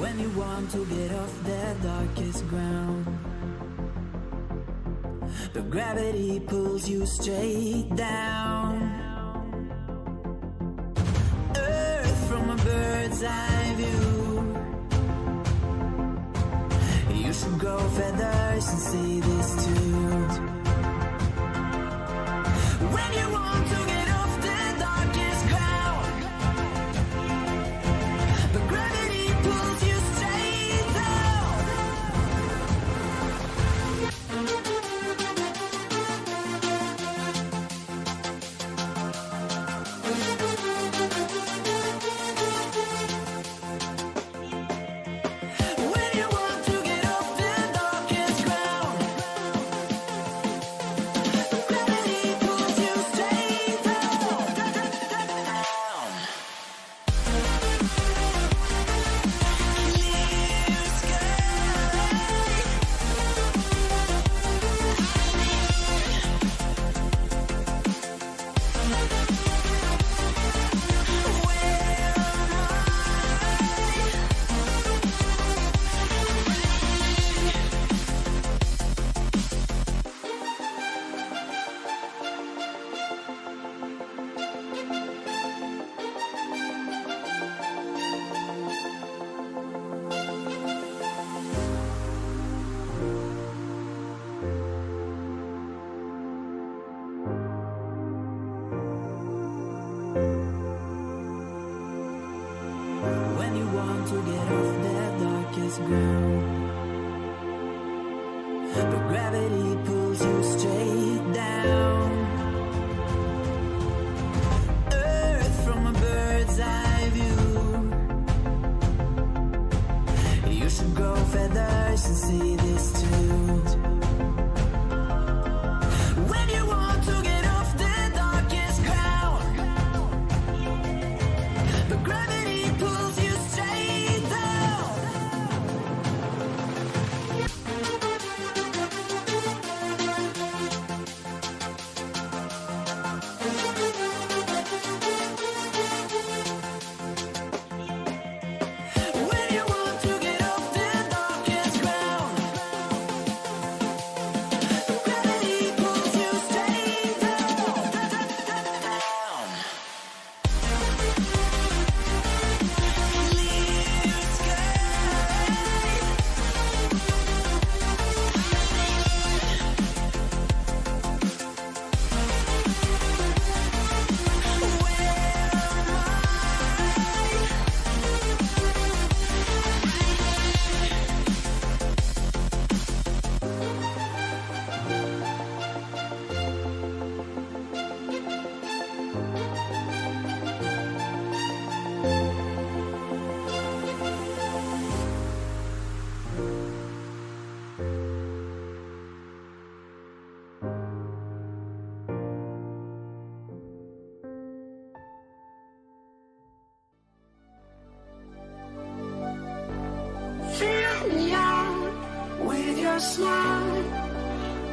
When you want to get off the darkest ground, but gravity pulls you straight down. Earth from a bird's eye view. You should grow feathers and see this too. When you want to get off the darkest ground, but gravity pulls you straight down. When you want to get off the darkest ground, gravity pulls you straight down. Clear sky. When you want to get off the darkest ground, but gravity pulls you straight down. Earth from a bird's eye view. You should grow feathers and see this too. When you want to get off the darkest ground, but gravity pulls you straight down. When you want to get off the darkest ground, but gravity pulls you straight down. Clear sky. Fill me out with your smile.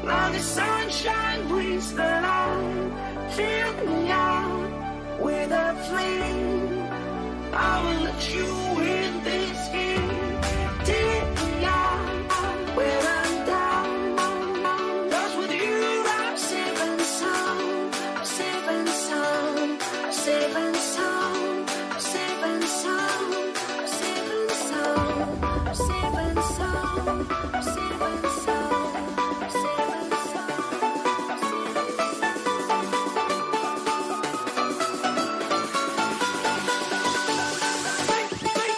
Now the sunshine brings the light. Fill me out with a flame. I will let you in this game. Take me out when I'm down. 'Cause with you I'm safe and sound. I'm safe and sound. I'm safe and sound. I'm safe and sound. I'm safe and sound. I'm safe and sound. I'm safe and sound. I'm safe and sound. I'm safe and sound.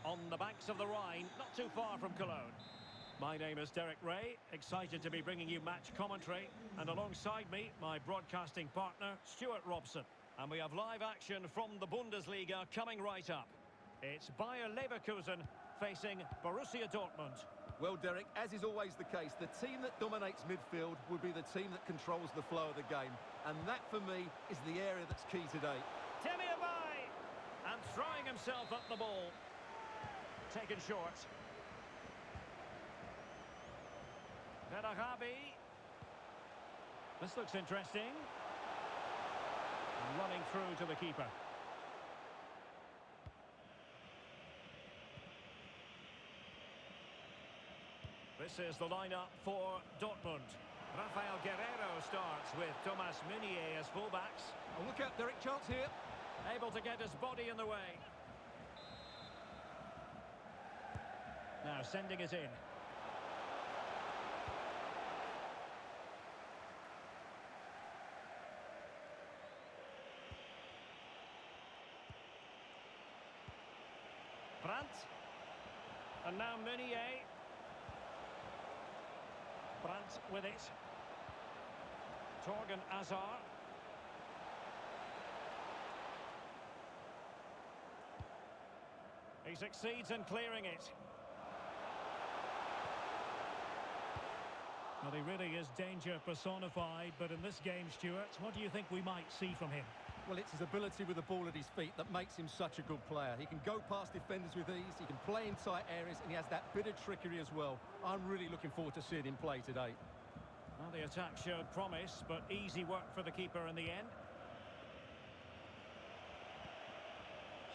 On the banks of the Rhine, not too far from Cologne. My name is Derek Ray, excited to be bringing you match commentary, and alongside me, my broadcasting partner, Stuart Robson. And we have live action from the Bundesliga coming right up. It's Bayer Leverkusen facing Borussia Dortmund. Well, Derek, as is always the case, the team that dominates midfield will be the team that controls the flow of the game. And that, for me, is the area that's key today. Timmy Abai! And throwing himself at the ball. Taken short. Berarabi. This looks interesting. Running through to the keeper. This is the lineup for Dortmund. Rafael Guerreiro starts with Thomas Meunier as fullbacks. Oh, look out, Derek, chance here. Able to get his body in the way. Now sending it in. Brandt. And now Meunier. Brandt with it. Torgan Hazard. He succeeds in clearing it. Well, he really is danger personified, but in this game, Stuart, what do you think we might see from him? Well, it's his ability with the ball at his feet that makes him such a good player. He can go past defenders with ease, he can play in tight areas, and he has that bit of trickery as well. I'm really looking forward to seeing him play today. Well, the attack showed promise, but easy work for the keeper in the end.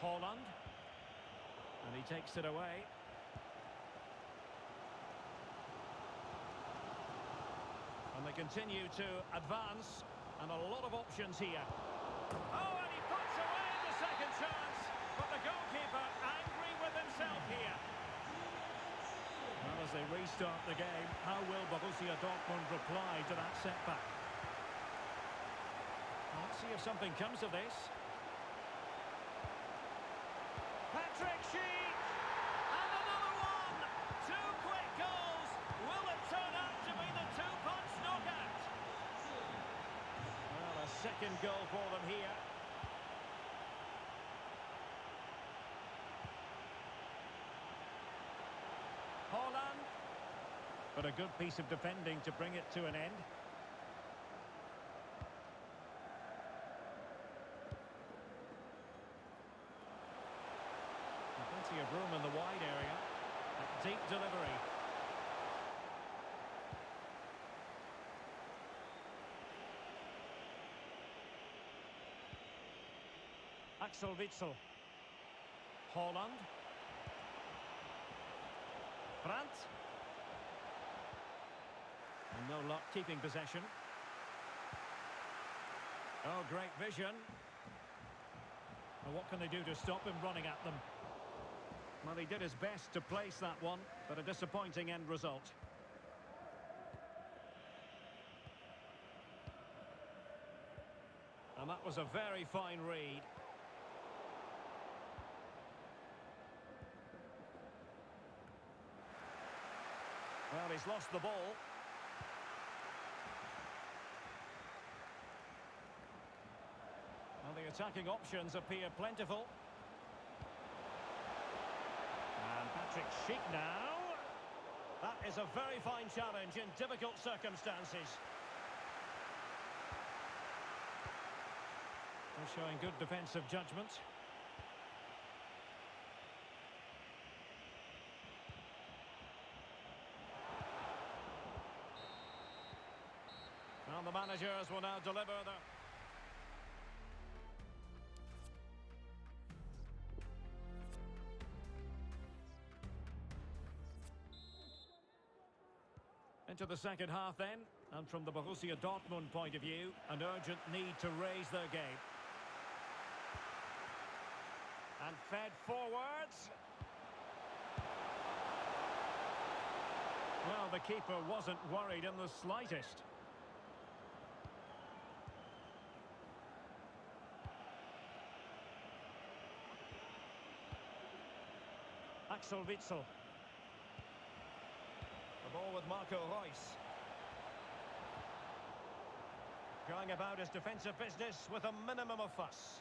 Haaland. And he takes it away. And they continue to advance, and a lot of options here. Oh, and he puts away the second chance, but the goalkeeper angry with himself here. Well, as they restart the game, how will Borussia Dortmund reply to that setback? Well, let's see if something comes of this. Patrick Schick! And another one! Two quick goals! Will it turn out to be the two-punch knockout? Well, a second goal for them here. Haaland. But a good piece of defending to bring it to an end. Plenty of room in the wide area. A deep delivery. Axel Witsel. Haaland. Brandt. And no no luck keeping possession. Oh, great vision. And what can they do to stop him running at them? Well, he did his best to place that one, but a disappointing end result. And that was a very fine read. Well, he's lost the ball. Well, the attacking options appear plentiful. And Patrick Schick now. That is a very fine challenge in difficult circumstances. They're showing good defensive judgment. And the managers will now deliver the... Into the second half then, and from the Borussia Dortmund point of view, an urgent need to raise their game. And fed forwards. Well, the keeper wasn't worried in the slightest. Axel Witsel. The ball with Marco Reus. Going about his defensive business with a minimum of fuss.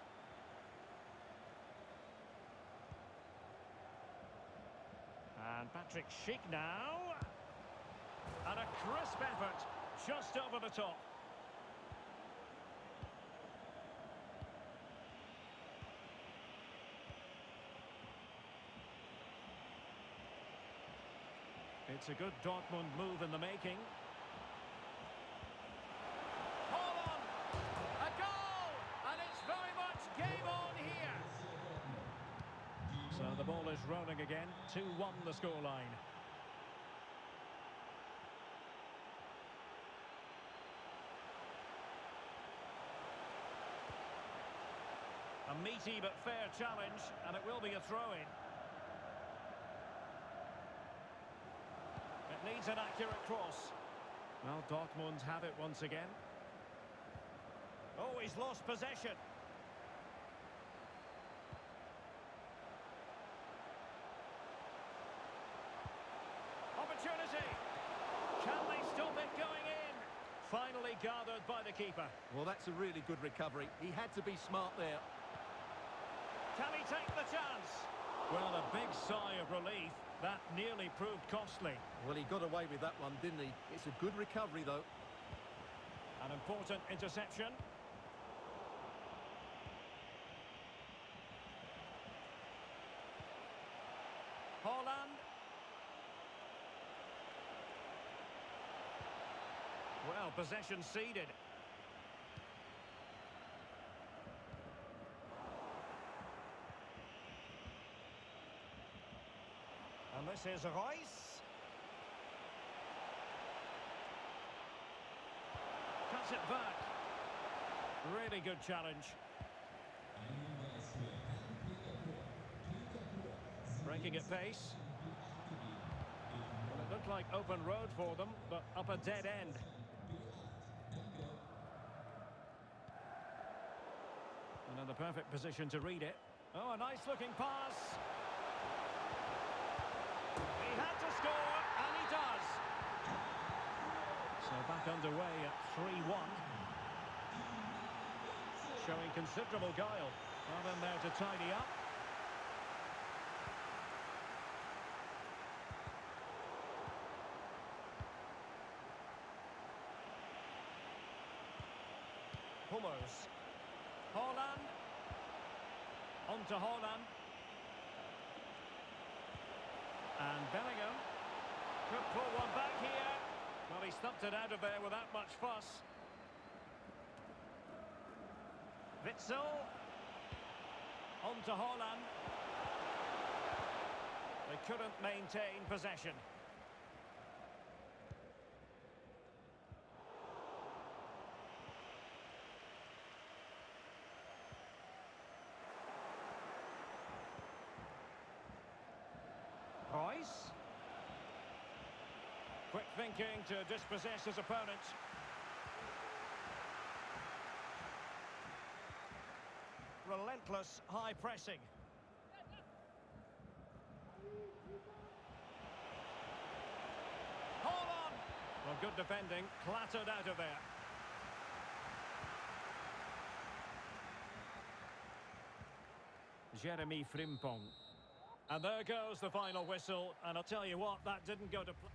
And Patrick Schick now. And a crisp effort just over the top. It's a good Dortmund move in the making. Holland! A goal! And it's very much game on here. So the ball is rolling again. 2-1 the scoreline. A meaty but fair challenge, and it will be a throw-in. It needs an accurate cross. Well, Dortmund have it once again. Oh, he's lost possession. Opportunity. Can they stop it going in? Finally gathered by the keeper. Well, that's a really good recovery. He had to be smart there. Can he take the chance? Well, a big sigh of relief. That nearly proved costly. Well, he got away with that one, didn't he? It's a good recovery, though. An important interception. Holland. Well, possession ceded. And this is Reus. Cuts it back. Really good challenge. Breaking at pace. Well, it looked like open road for them, but up a dead end. And in the perfect position to read it. Oh, a nice looking pass. He had to score, and he does. So back underway at 3-1. Showing considerable guile. Not in there to tidy up. Hummels. Holland. On to Holland. And Bellingham could pull one back here. Well, he stumped it out of there without much fuss. Witsel. On to Holland. They couldn't maintain possession. space. Quick thinking to dispossess his opponent. Relentless high pressing. Hold on! Well, good defending, clattered out of there. Jeremy Frimpong. And there goes the final whistle, and I'll tell you what, that didn't go to plan.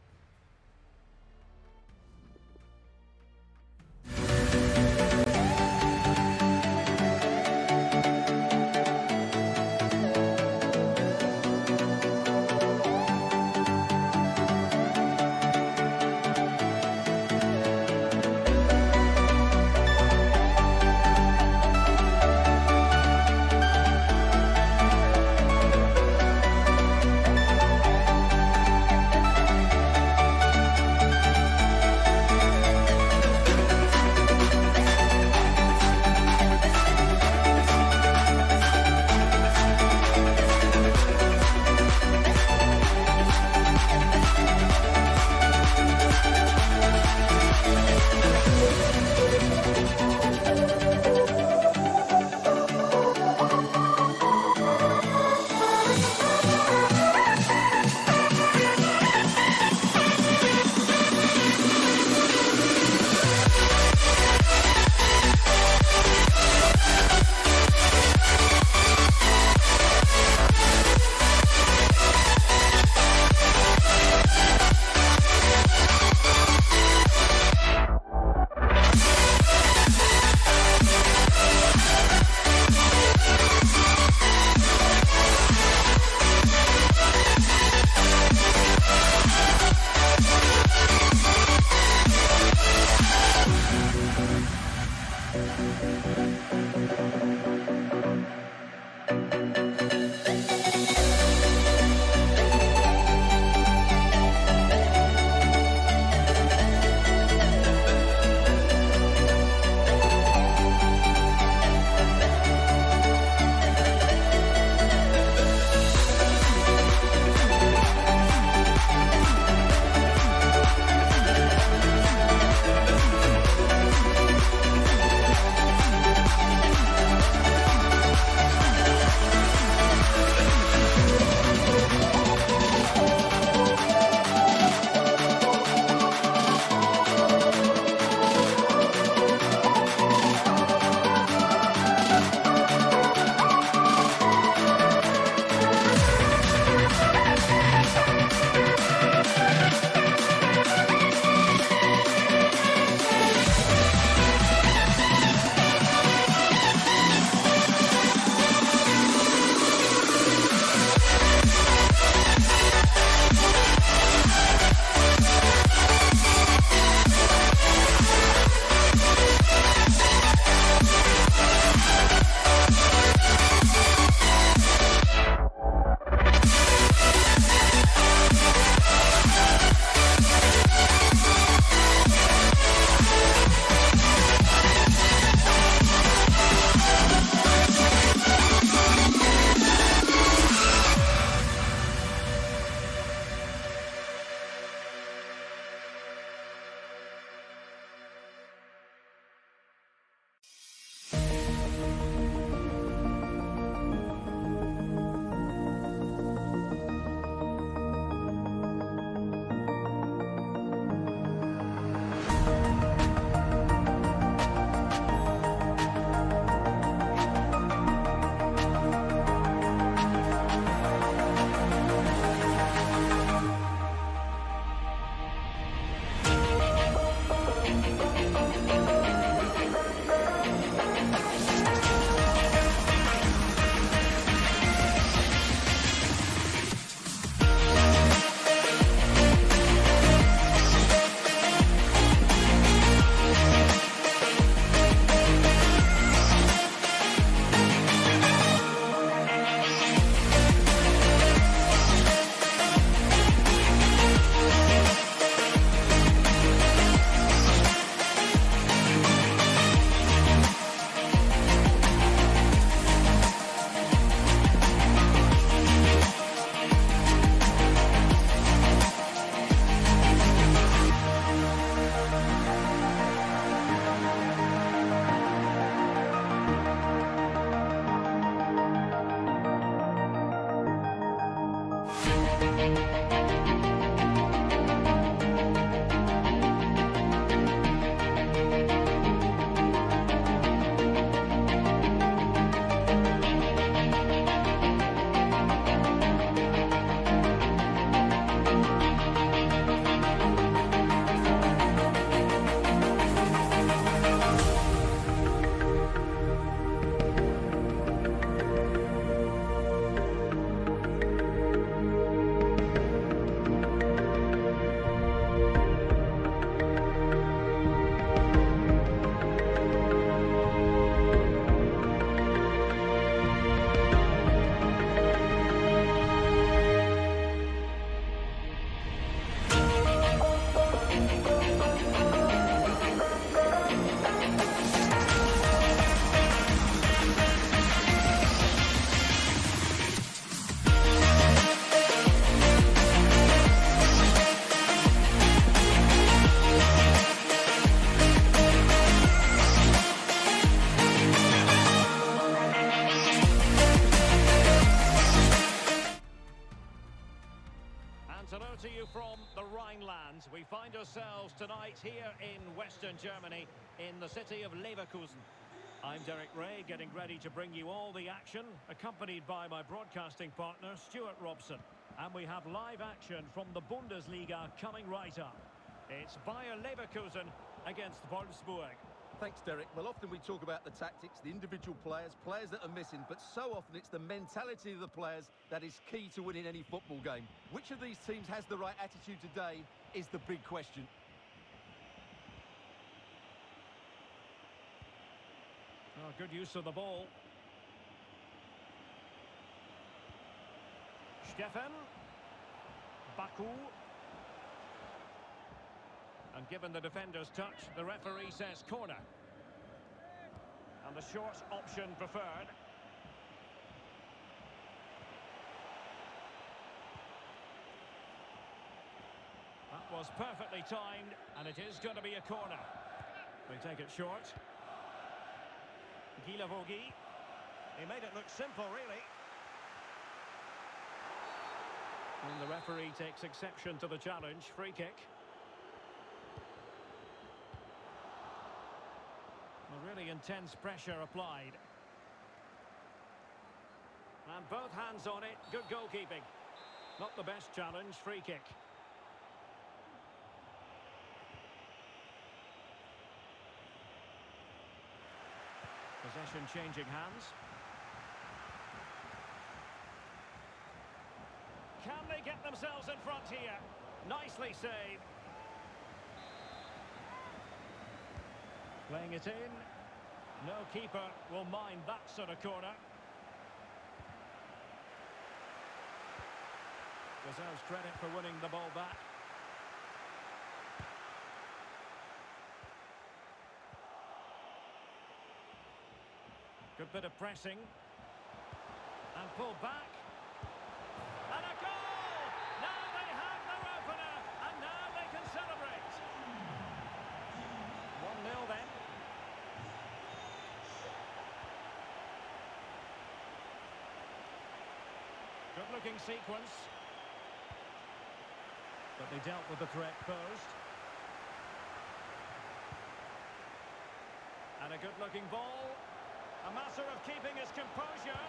in Western Germany, in the city of Leverkusen. I'm Derek Ray, getting ready to bring you all the action, accompanied by my broadcasting partner, Stuart Robson. And we have live action from the Bundesliga coming right up. It's Bayer Leverkusen against Wolfsburg. Thanks, Derek. Well, often we talk about the tactics, the individual players that are missing, but so often it's the mentality of the players that is key to winning any football game. Which of these teams has the right attitude today is the big question. Oh, good use of the ball. Stefan. Baku. And given the defender's touch, the referee says corner. And the short option preferred. That was perfectly timed, and it is going to be a corner. They take it short. Guilavogi. He made it look simple, really. And the referee takes exception to the challenge. Free kick. A really intense pressure applied. And both hands on it. Good goalkeeping. Not the best challenge. Free kick. Possession changing hands. Can they get themselves in front here? Nicely saved. Playing it in. No keeper will mind that sort of corner. Deserves credit for winning the ball back. Good bit of pressing. And pulled back. And a goal! Now they have their opener, and now they can celebrate. 1-0 then. Good-looking sequence. But they dealt with the correct post. And a good-looking ball. A matter of keeping his composure.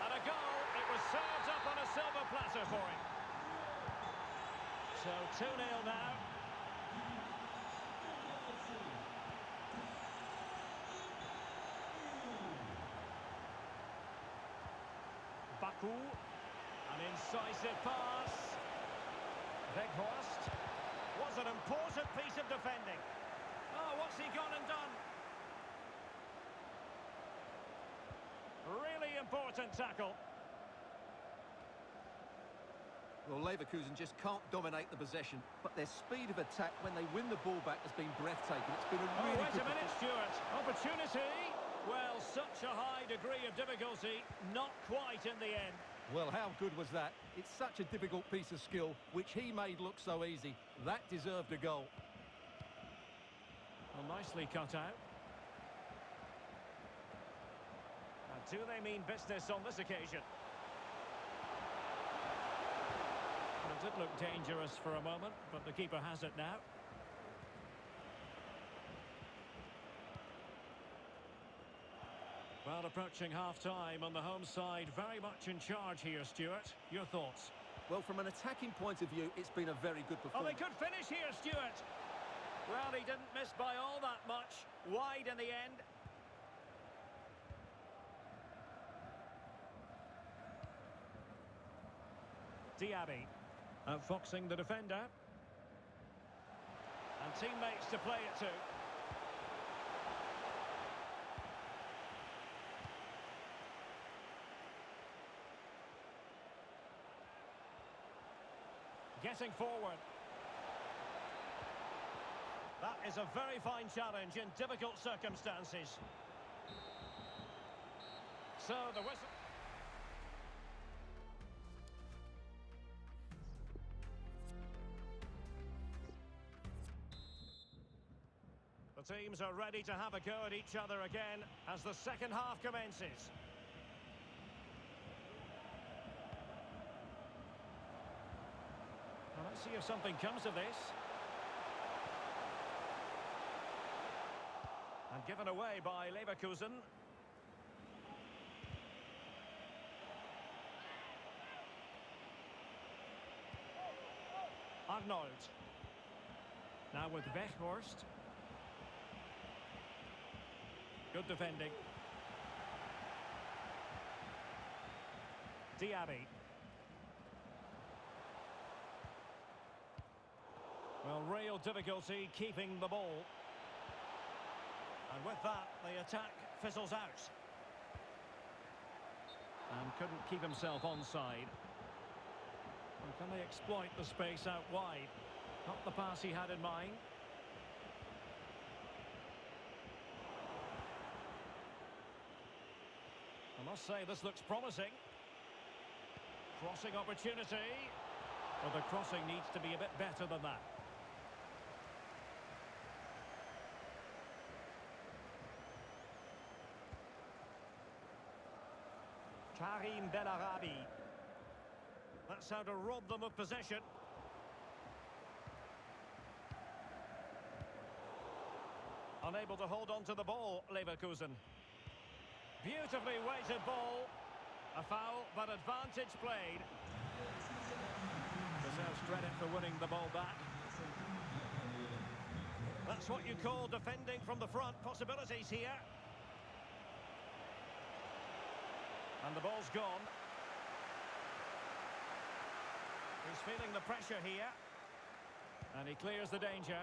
And a goal. It was served up on a silver platter for him. So 2-0 now. Baku. An incisive pass. Weghorst. Was an important piece of defending. Oh, what's he gone and done? Really important tackle. Well, Leverkusen just can't dominate the possession, but their speed of attack when they win the ball back has been breathtaking. It's been a really wait good a minute, Stuart. Opportunity. Well, such a high degree of difficulty. Not quite in the end. Well, how good was that? It's such a difficult piece of skill, which he made look so easy. That deserved a goal. Well, nicely cut out. And do they mean business on this occasion? It did look dangerous for a moment, but the keeper has it now. Well, approaching half-time on the home side, very much in charge here, Stuart. Your thoughts? Well, from an attacking point of view, it's been a very good Oh, they performance. could finish here, Stuart. Well, he didn't miss by all that much. Wide in the end. Diaby. Outfoxing the defender. And teammates to play it to. Getting forward. That is a very fine challenge in difficult circumstances. So the whistle. The teams are ready to have a go at each other again as the second half commences. Well, let's see if something comes of this. And given away by Leverkusen. Arnold. Now with Weghorst. Good defending. Diaby. Well, real difficulty keeping the ball. And with that, the attack fizzles out. And couldn't keep himself onside. And can they exploit the space out wide? Not the pass he had in mind. I must say, this looks promising. Crossing opportunity. Well, the crossing needs to be a bit better than that. Karim Bellarabi. That's how to rob them of possession. Unable to hold on to the ball, Leverkusen. Beautifully weighted ball. A foul, but advantage played. Deserves credit for winning the ball back. That's what you call defending from the front. Possibilities here. And the ball's gone. He's feeling the pressure here. And he clears the danger.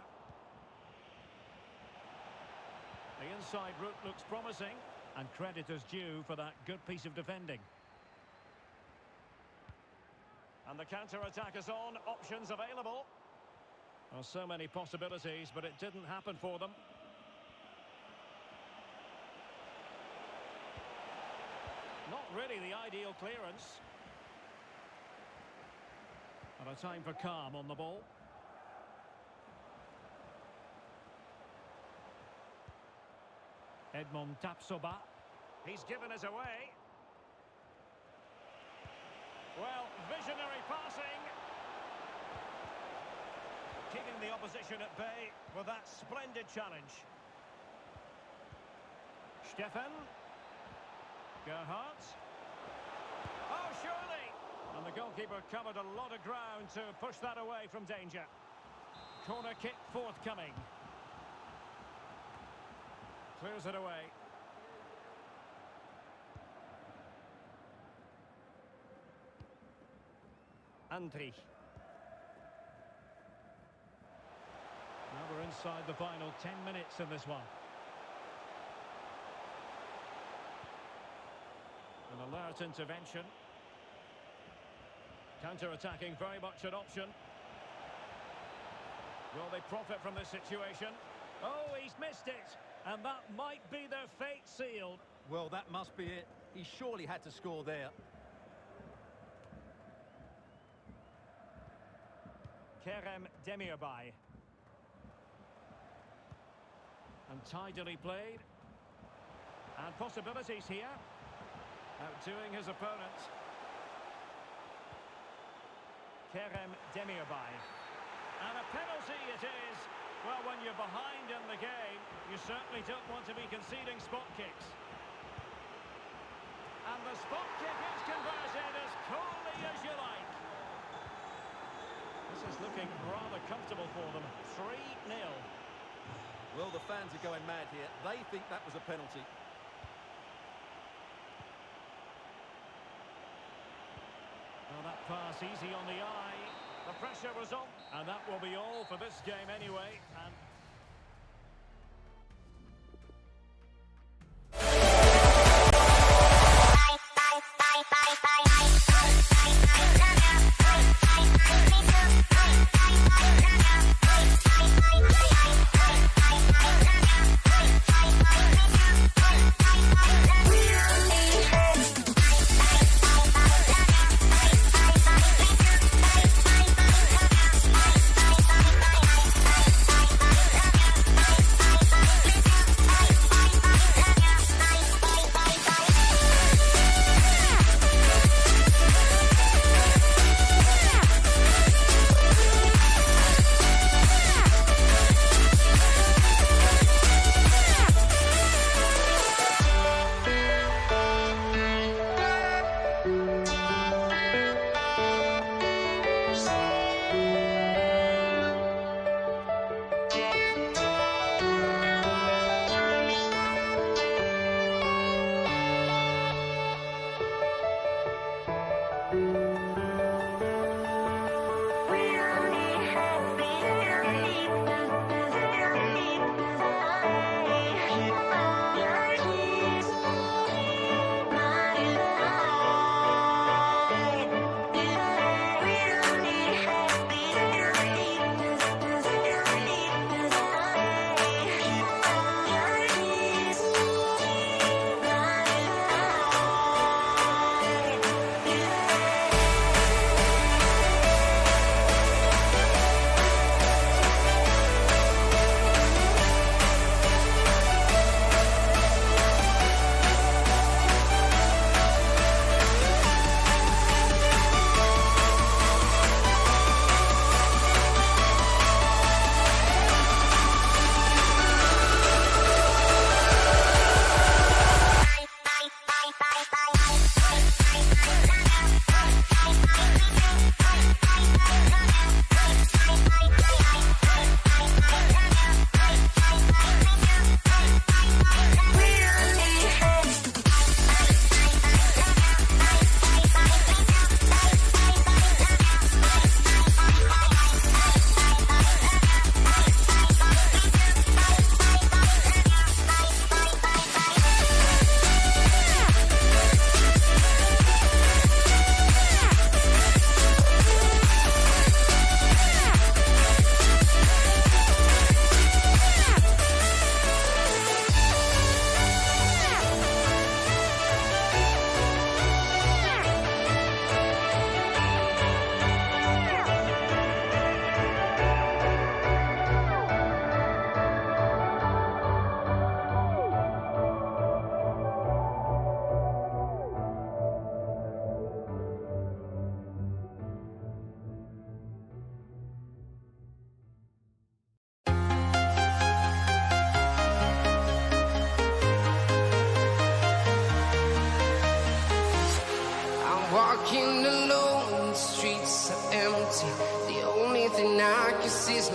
The inside route looks promising. And credit is due for that good piece of defending. And the counter-attack is on. Options available. Well, so many possibilities, but it didn't happen for them. Not really the ideal clearance. And a time for calm on the ball. Edmond Tapsoba. He's given us away. Well, visionary passing. Keeping the opposition at bay with that splendid challenge. Stefan. Gerhardt. Oh, surely! And the goalkeeper covered a lot of ground to push that away from danger. Corner kick forthcoming. Clears it away. Andri. Now we're inside the final 10 minutes in this one. An alert intervention. Counter-attacking, very much an option. Will they profit from this situation? Oh, he's missed it. And that might be their fate sealed. Well, that must be it. He surely had to score there. Kerem Demirbay. And tidily played. And possibilities here. Outdoing his opponent. Kerem Demirbay. And a penalty it is. Well, when you're behind in the game, you certainly don't want to be conceding spot kicks. And the spot kick is converted as coolly as you like. This is looking rather comfortable for them. 3-0. Well, the fans are going mad here. They think that was a penalty. Well, that pass easy on the eye. The pressure was on. And that will be all for this game anyway. And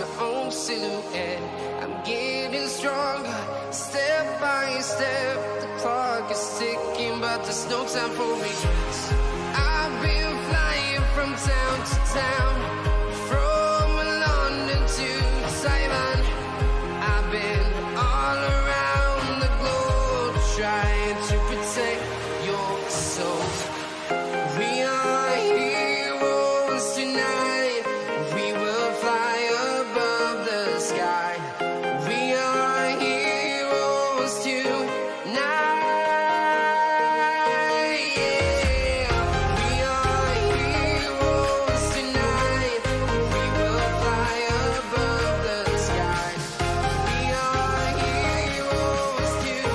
my own silhouette. I'm getting stronger, step by step. The clock is ticking, but there's no time for regrets. I've been flying from town to town, from London to Taiwan. I've been all around the globe trying to protect your soul. We are heroes tonight. We will fly above the sky. We are heroes tonight. Yeah. We are heroes tonight. We will fly above the sky. We are heroes tonight.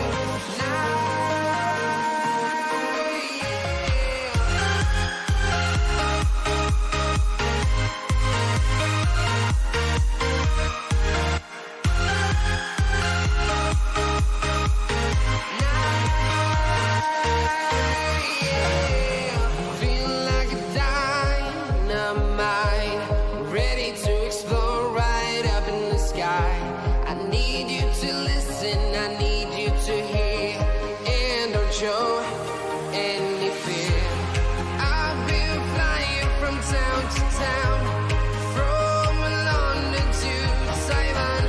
Feel like a dynamite, ready to explode right up in the sky. I need you to listen, I need you to hear, and don't show any fear. I've been flying from town to town, from London to Taiwan.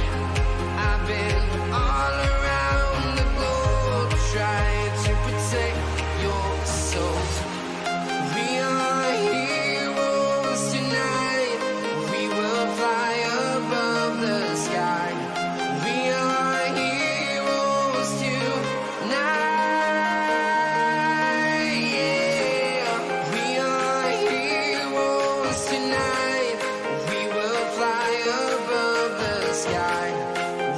I've been all around the globe trying to protect your soul. We are heroes tonight. We will fly above the sky. We are heroes tonight. Yeah. We are heroes tonight. We will fly above the sky.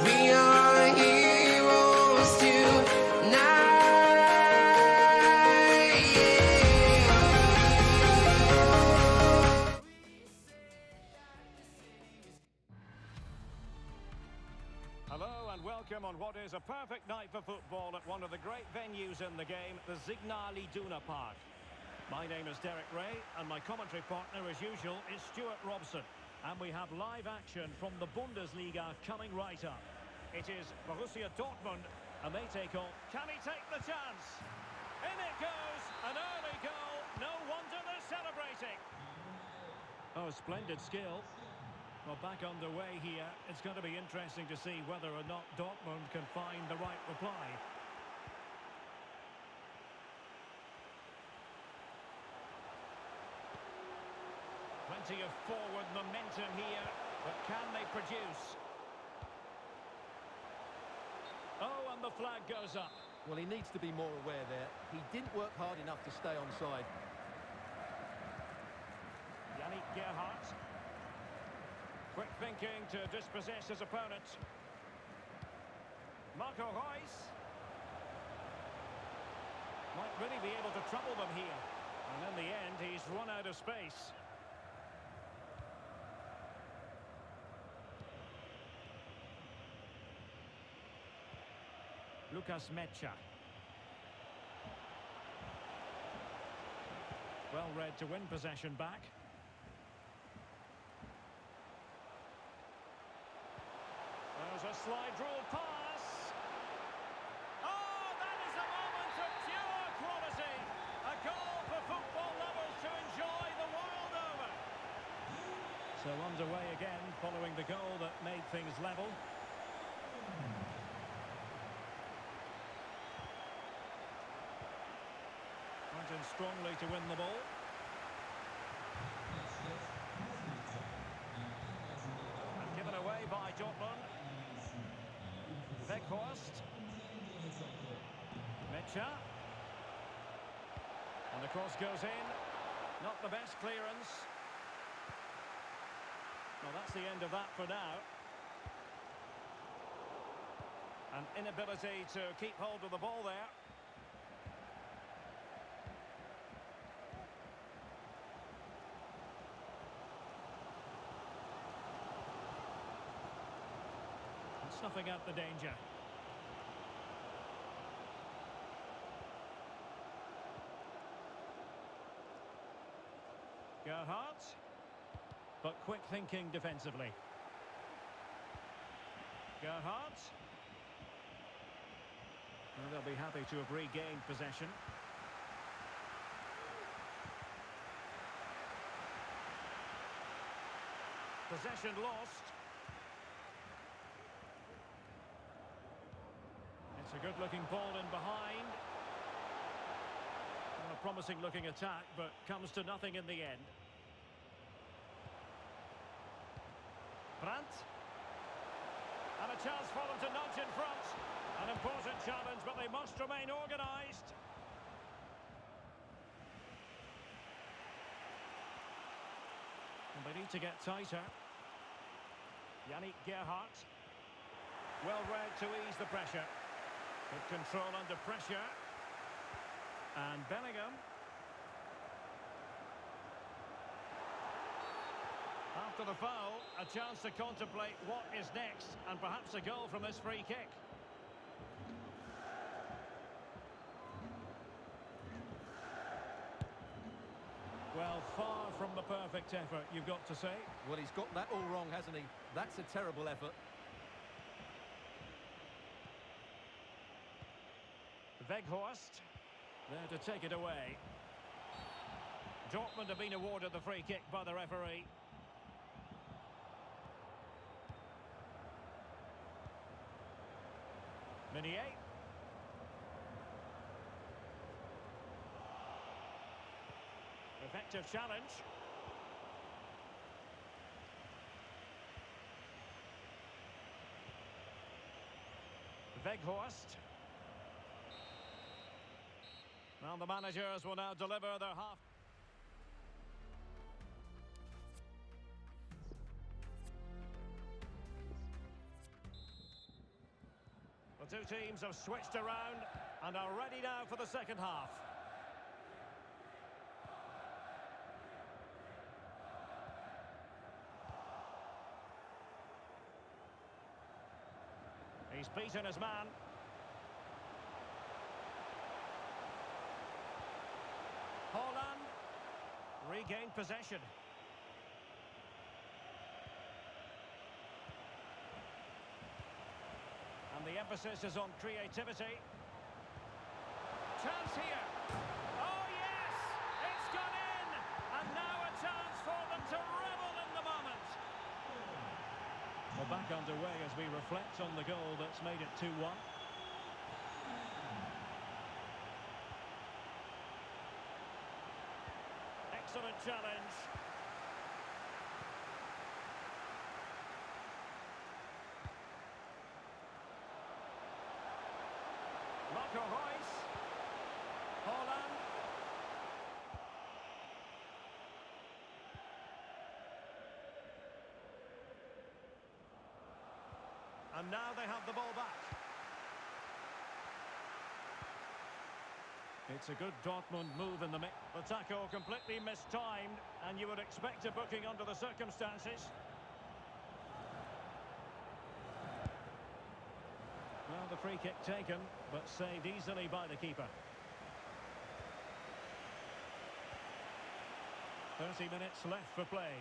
We are heroes tonight. Hello and welcome on what is a perfect night for football at one of the great venues in the game, the Signal Iduna Park. My name is Derek Ray and my commentary partner as usual is Stuart Robson. And we have live action from the Bundesliga coming right up. It is Borussia Dortmund and they take on... Can he take the chance? In it goes! An early goal! No wonder they're celebrating! Oh, splendid skill. Well, back underway here. It's going to be interesting to see whether or not Dortmund can find the right reply. Plenty of forward momentum here, but can they produce? Oh, and the flag goes up. Well, he needs to be more aware there. He didn't work hard enough to stay onside. Yannick Gerhardt. Quick thinking to dispossess his opponent. Marco Reus. Might really be able to trouble them here. And in the end, he's run out of space. Lucas Mecha. Well read to win possession back. There's a slide rule pass. Oh, that is a moment of pure quality. A goal for football lovers to enjoy the world over. So underway again following the goal that made things level. Went in strongly to win the ball. And given away by Dortmund. Weghorst. Mecha. And the cross goes in. Not the best clearance. Well, that's the end of that for now. An inability to keep hold of the ball there. Snuffing out the danger. Gerhardt. But quick thinking defensively. Gerhardt. Well, they'll be happy to have regained possession. Possession lost. It's a good-looking ball in behind. Well, a promising-looking attack, but comes to nothing in the end. Brandt. And a chance for them to nudge in front. An important challenge, but they must remain organised. And they need to get tighter. Yannick Gerhardt. Well read to ease the pressure. Good control under pressure. And Bellingham. After the foul, a chance to contemplate what is next, and perhaps a goal from this free kick. Well, far from the perfect effort, you've got to say. Well, he's got that all wrong, hasn't he? That's a terrible effort. Weghorst, there to take it away. Dortmund have been awarded the free kick by the referee. Meunier. Effective challenge. Weghorst. Well, the managers will now deliver their half. The two teams have switched around and are ready now for the second half. He's beaten his man. Holland regained possession. And the emphasis is on creativity. Chance here. Oh, yes! It's gone in! And now a chance for them to revel in the moment. We're back underway as we reflect on the goal that's made it 2-1. Excellent challenge. Marco Reus. Holland. And now they have the ball back. It's a good Dortmund move in the mix. The tackle completely mistimed, and you would expect a booking under the circumstances. Well, the free kick taken, but saved easily by the keeper. 30 minutes left for play.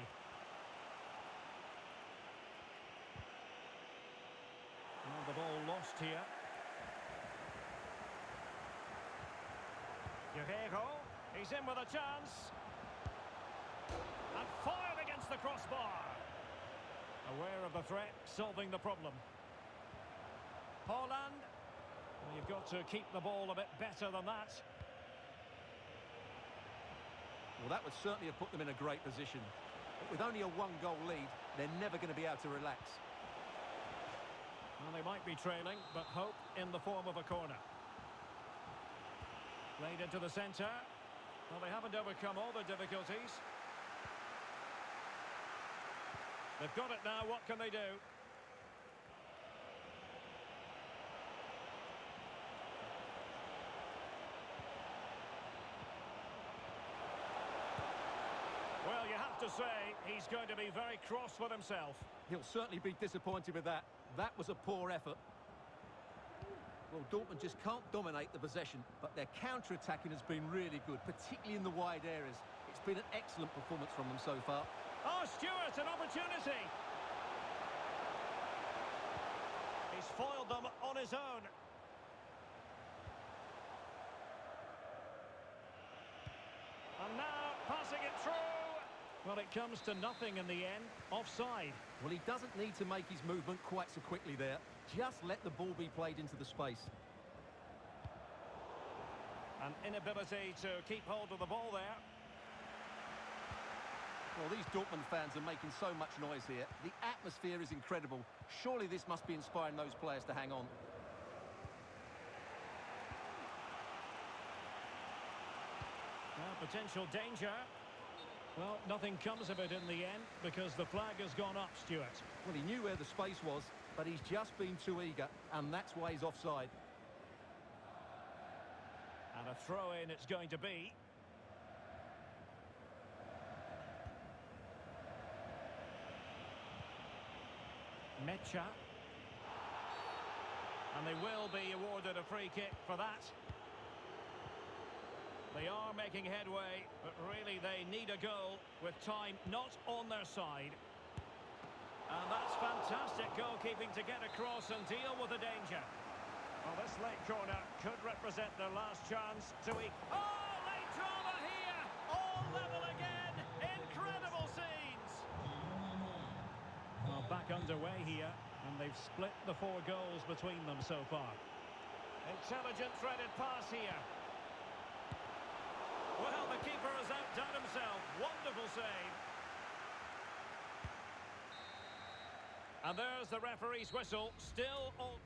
Well, the ball lost here. Guerreiro, he's in with a chance. And fired against the crossbar. Aware of the threat, solving the problem. Holland. Well, you've got to keep the ball a bit better than that. Well, that would certainly have put them in a great position. But with only a one-goal lead, they're never going to be able to relax. Well, they might be trailing, but hope in the form of a corner. Played into the centre. Well, they haven't overcome all the difficulties. They've got it now, what can they do? Well, you have to say, he's going to be very cross with himself. He'll certainly be disappointed with that. That was a poor effort. Well, Dortmund just can't dominate the possession, but their counter-attacking has been really good, particularly in the wide areas. It's been an excellent performance from them so far. Oh, Stewart, an opportunity. foiled them on his own. And now passing it through. Well, it comes to nothing in the end. Offside. Well, he doesn't need to make his movement quite so quickly there. Just let the ball be played into the space. An inability to keep hold of the ball there. Well, these Dortmund fans are making so much noise here. The atmosphere is incredible. Surely this must be inspiring those players to hang on. Well, potential danger. Well, nothing comes of it in the end because the flag has gone up, Stuart. Well, he knew where the space was, but he's just been too eager, and that's why he's offside. And a throw-in it's going to be. Mecha. And they will be awarded a free kick for that. They are making headway, but really they need a goal with time not on their side. And that's fantastic goalkeeping to get across and deal with the danger. Well, this late corner could represent their last chance to Oh, late drama here! All level again! Incredible scenes! Well, back underway here, and they've split the 4 goals between them so far. Intelligent threaded pass here. Well, the keeper has outdone himself. Wonderful save. And there's the referee's whistle. Still all...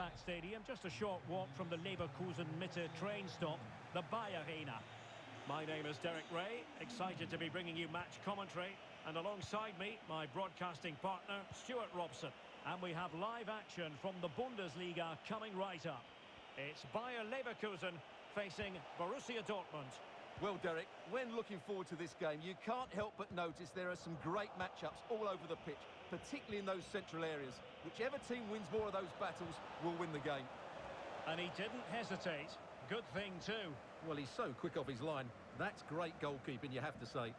compact stadium, just a short walk from the Leverkusen Mitte train stop, the Bayer Arena. My name is Derek Ray, excited to be bringing you match commentary, and alongside me, my broadcasting partner, Stuart Robson. And we have live action from the Bundesliga coming right up. It's Bayer Leverkusen facing Borussia Dortmund. Well, Derek, when looking forward to this game, you can't help but notice there are some great matchups all over the pitch, particularly in those central areas. Whichever team wins more of those battles will win the game. And he didn't hesitate. Good thing too. Well, he's so quick off his line. That's great goalkeeping, you have to say.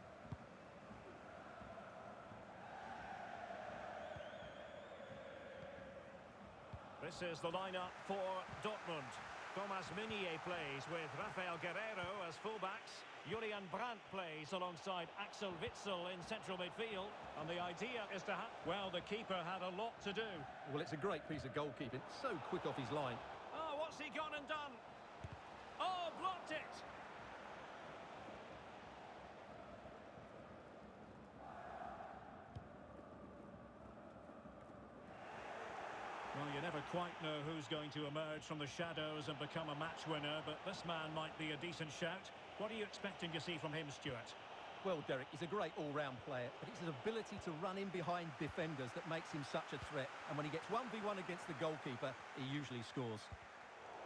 This is the lineup for Dortmund. Thomas Meunier plays with Rafael Guerreiro as fullbacks. Julian Brandt plays alongside Axel Witsel in central midfield. And the idea is to have... Well, the keeper had a lot to do. Well, it's a great piece of goalkeeping. So quick off his line. Oh, what's he gone and done? Oh, blocked it! Well, you never quite know who's going to emerge from the shadows and become a match winner, but this man might be a decent shout. What are you expecting to see from him, Stuart? Well, Derek, he's a great all-round player, but it's his ability to run in behind defenders that makes him such a threat. And when he gets 1v1 against the goalkeeper, he usually scores.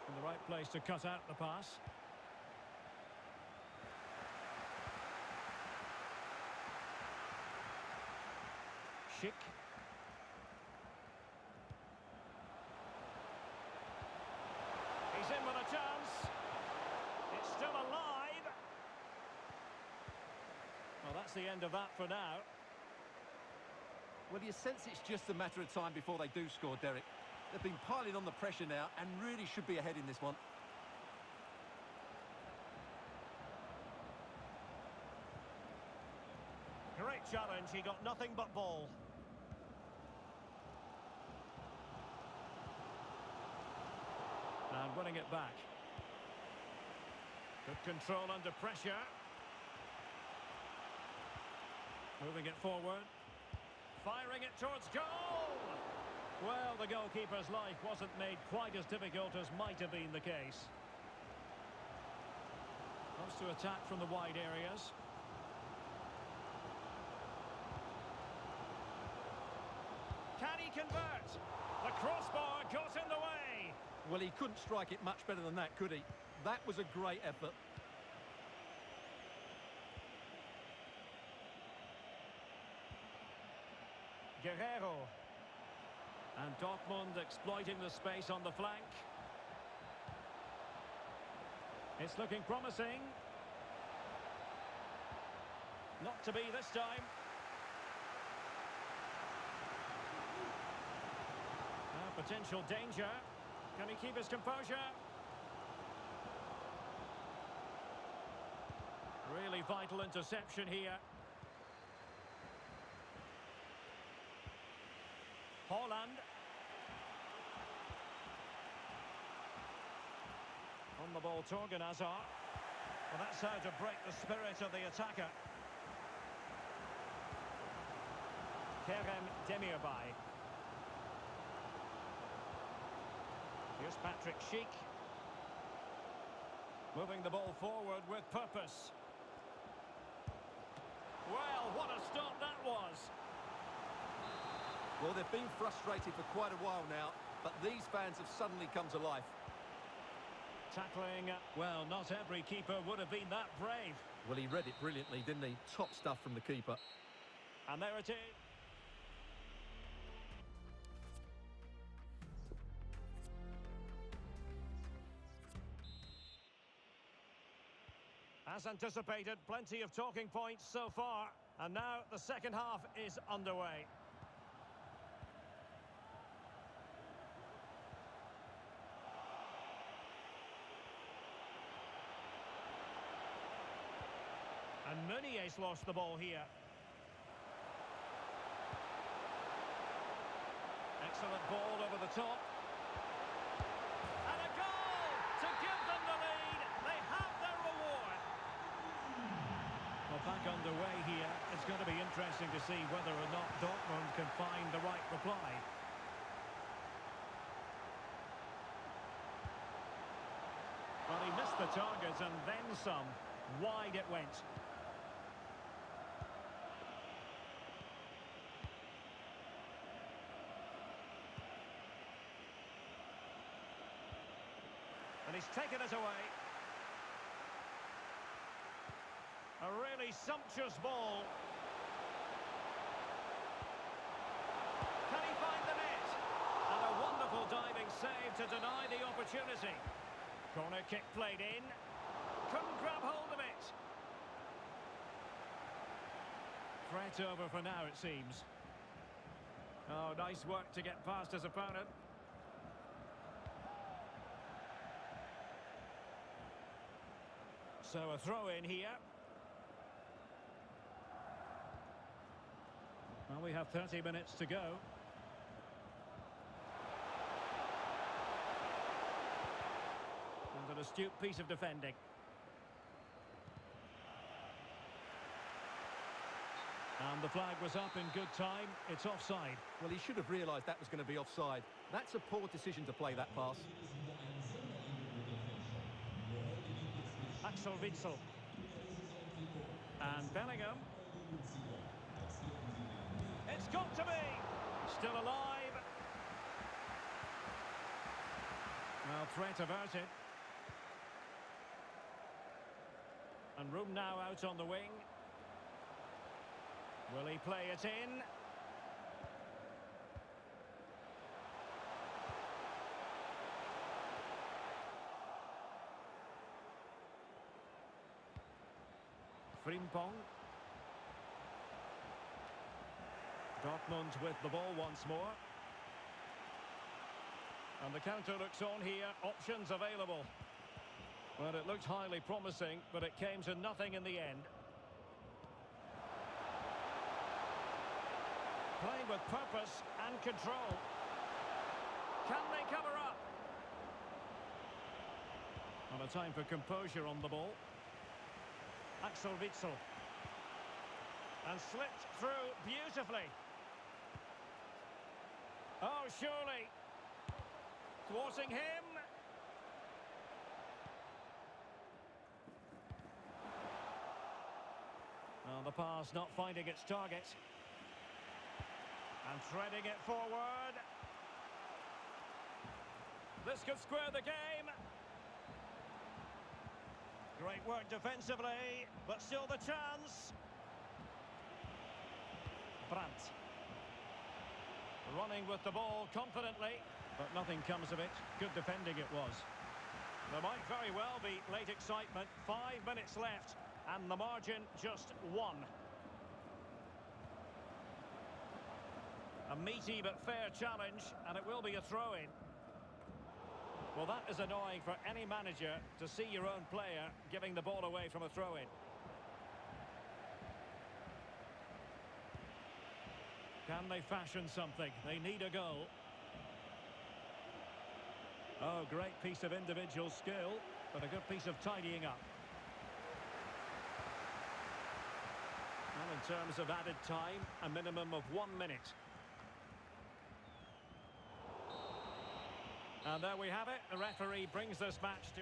In the right place to cut out the pass. Schick. He's in with a chance. It's still alive. Well, that's the end of that for now. Well, you sense it's just a matter of time before they do score, Derek. They've been piling on the pressure now and really should be ahead in this one. Great challenge, he got nothing but ball. And winning it back. Good control under pressure. Moving it forward. Firing it towards goal! Well, the goalkeeper's life wasn't made quite as difficult as might have been the case. Wants to attack from the wide areas. Can he convert? The crossbar got in the way. Well, he couldn't strike it much better than that, could he? That was a great effort. Guerreiro. And Dortmund exploiting the space on the flank. It's looking promising. Not to be this time. Potential danger. Can he keep his composure? Really vital interception here. Haaland. On the ball, Torgan Hazard. Well, that's how to break the spirit of the attacker. Kerem Demirbay. Here's Patrick Schick. Moving the ball forward with purpose. Well, what a stop that was. Well, they've been frustrated for quite a while now, but these fans have suddenly come to life. Tackling, well, not every keeper would have been that brave. Well, he read it brilliantly, didn't he? Top stuff from the keeper. And there it is. As anticipated, plenty of talking points so far. And now the second half is underway. And Meunier's lost the ball here. Excellent ball over the top. And a goal to give them the lead. They have their reward. Well, back underway here. It's going to be interesting to see whether or not Dortmund can find the right reply. the target and then some. Wide it went. And he's taken it away. A really sumptuous ball. Can he find the net? And a wonderful diving save to deny the opportunity. Corner kick played in. Couldn't grab hold of it. Threat over for now, it seems. Oh, nice work to get past his opponent. So a throw in here. Well, we have 30 minutes to go. And an astute piece of defending. And the flag was up in good time. It's offside. Well, he should have realised that was going to be offside. That's a poor decision to play that pass. Axel Witsel. And Bellingham. It's got to be. Still alive. Well, threat averted. And room now out on the wing. Will he play it in? Frimpong. Dortmund with the ball once more. And the counter looks on here. Options available. Well, it looked highly promising, but it came to nothing in the end. Playing with purpose and control. Can they cover up? Well, a time for composure on the ball. Axel Witsel. And slipped through beautifully. Oh, surely. Thwarting him. Well, the pass not finding its target. And threading it forward. This could square the game. Great work defensively, but still the chance. Brandt. Running with the ball confidently, but nothing comes of it. Good defending it was. There might very well be late excitement. 5 minutes left, and the margin just 1. A meaty but fair challenge, and it will be a throw-in. Well, that is annoying for any manager to see your own player giving the ball away from a throw-in. Can they fashion something? They need a goal. Oh, great piece of individual skill, but a good piece of tidying up. Well, in terms of added time, a minimum of 1 minute. And there we have it. The referee brings this match to...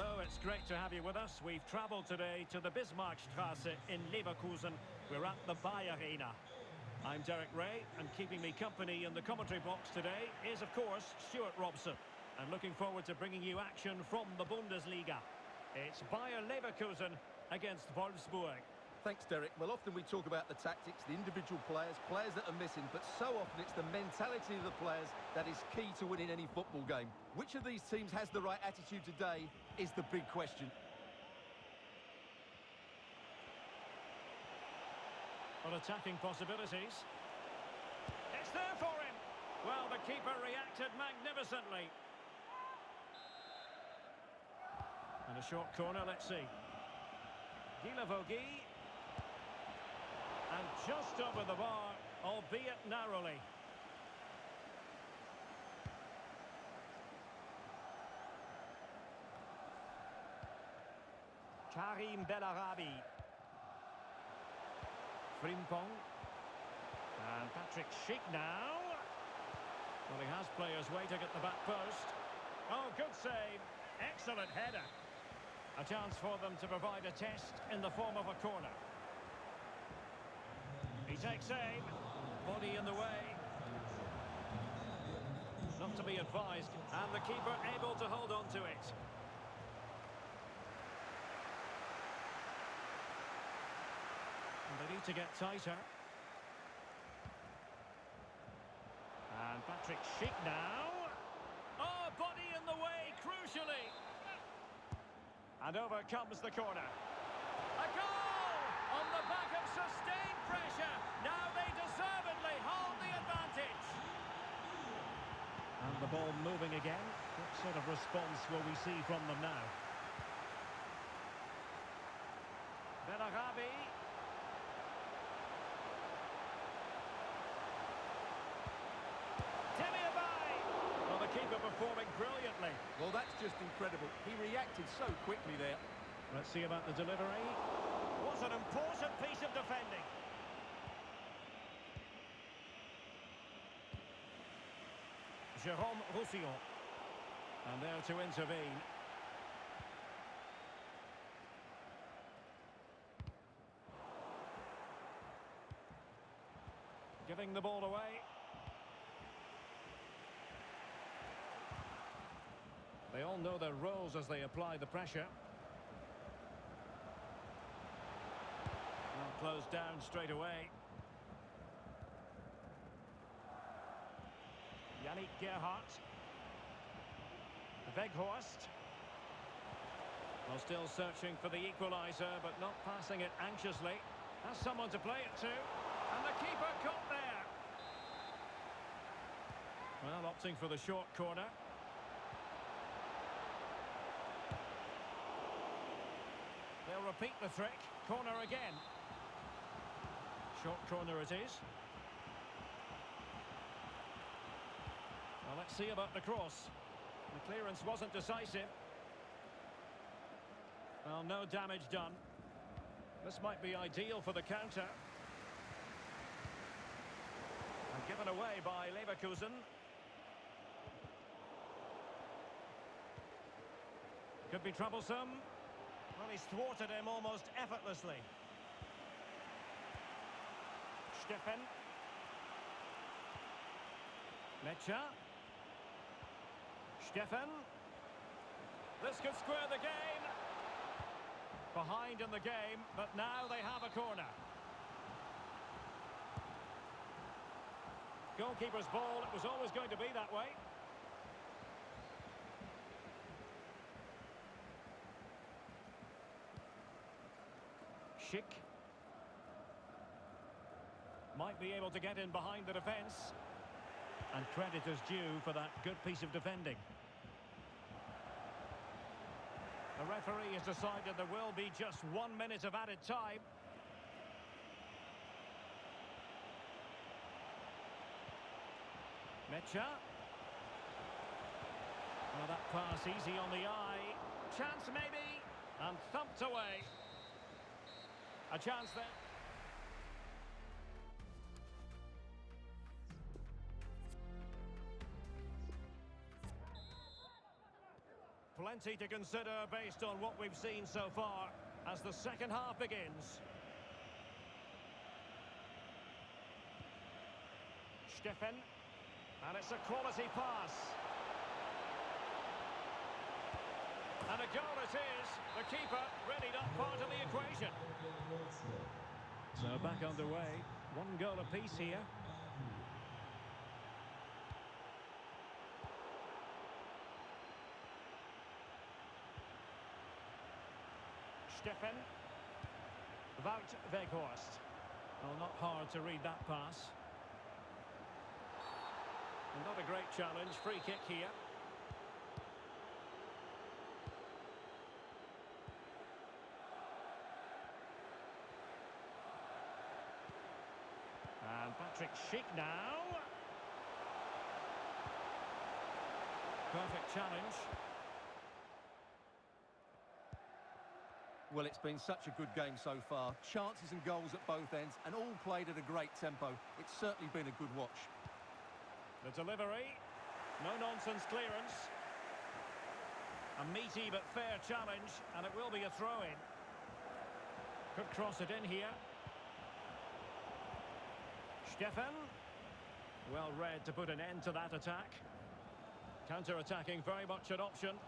Hello, it's great to have you with us. We've travelled today to the Bismarckstraße in Leverkusen. We're at the Bayer Arena. I'm Derek Ray, and keeping me company in the commentary box today is, of course, Stuart Robson. And looking forward to bringing you action from the Bundesliga. It's Bayer Leverkusen against Wolfsburg. Thanks, Derek. Well, often we talk about the tactics, the individual players, players that are missing, but so often it's the mentality of the players that is key to winning any football game. Which of these teams has the right attitude today is the big question. On attacking possibilities. It's there for him. Well, the keeper reacted magnificently. And a short corner, let's see. Guilavogui. And just over the bar, albeit narrowly. Karim Bellarabi. Frimpong. And Patrick Schick now. Well, he has players waiting at the back post. Oh, good save. Excellent header. A chance for them to provide a test in the form of a corner. He takes aim. Body in the way. Not to be advised. And the keeper able to hold on to it. And they need to get tighter. And Patrick Schick now. Oh, body in the way, crucially. And over comes the corner. A goal! On the back of sustained pressure. Now they deservedly hold the advantage. And the ball moving again. What sort of response will we see from them now? Bellarabi. Well, the keeper performing brilliantly. Well, that's just incredible. He reacted so quickly there. Let's see about the delivery. Was an important piece of defending. Jérôme Roussillon. And there to intervene. Giving the ball away. They all know their roles as they apply the pressure. Well, closed down straight away. Yannick Gerhardt. Weghorst. Well, still searching for the equaliser, but not passing it anxiously. Has someone to play it to. And the keeper caught there. Well, opting for the short corner. They'll repeat the trick. Corner again. Short corner it is. Well, let's see about the cross. The clearance wasn't decisive. Well, no damage done. This might be ideal for the counter. And given away by Leverkusen. Could be troublesome. Well, he's thwarted him almost effortlessly. Steffen. Mecha. Steffen. This could square the game. Behind in the game, but now they have a corner. Goalkeeper's ball, it was always going to be that way. Schick. Might be able to get in behind the defence. And credit is due for that good piece of defending. The referee has decided there will be just 1 minute of added time. Mecha. Well, that pass easy on the eye. Chance maybe. And thumped away. A chance there. Plenty to consider based on what we've seen so far as the second half begins. Steffen, and it's a quality pass. And a goal it is. The keeper really not part of the equation. So back underway. One goal apiece here. Steffen. Wout Weghorst. Well, not hard to read that pass. And not a great challenge. Free kick here. And Patrick Schick now. Perfect challenge. Well, it's been such a good game so far. Chances and goals at both ends, and all played at a great tempo. It's certainly been a good watch. The delivery. No-nonsense clearance. A meaty but fair challenge, and it will be a throw-in. Could cross it in here. Steffen. Well read to put an end to that attack. Counter-attacking very much an option.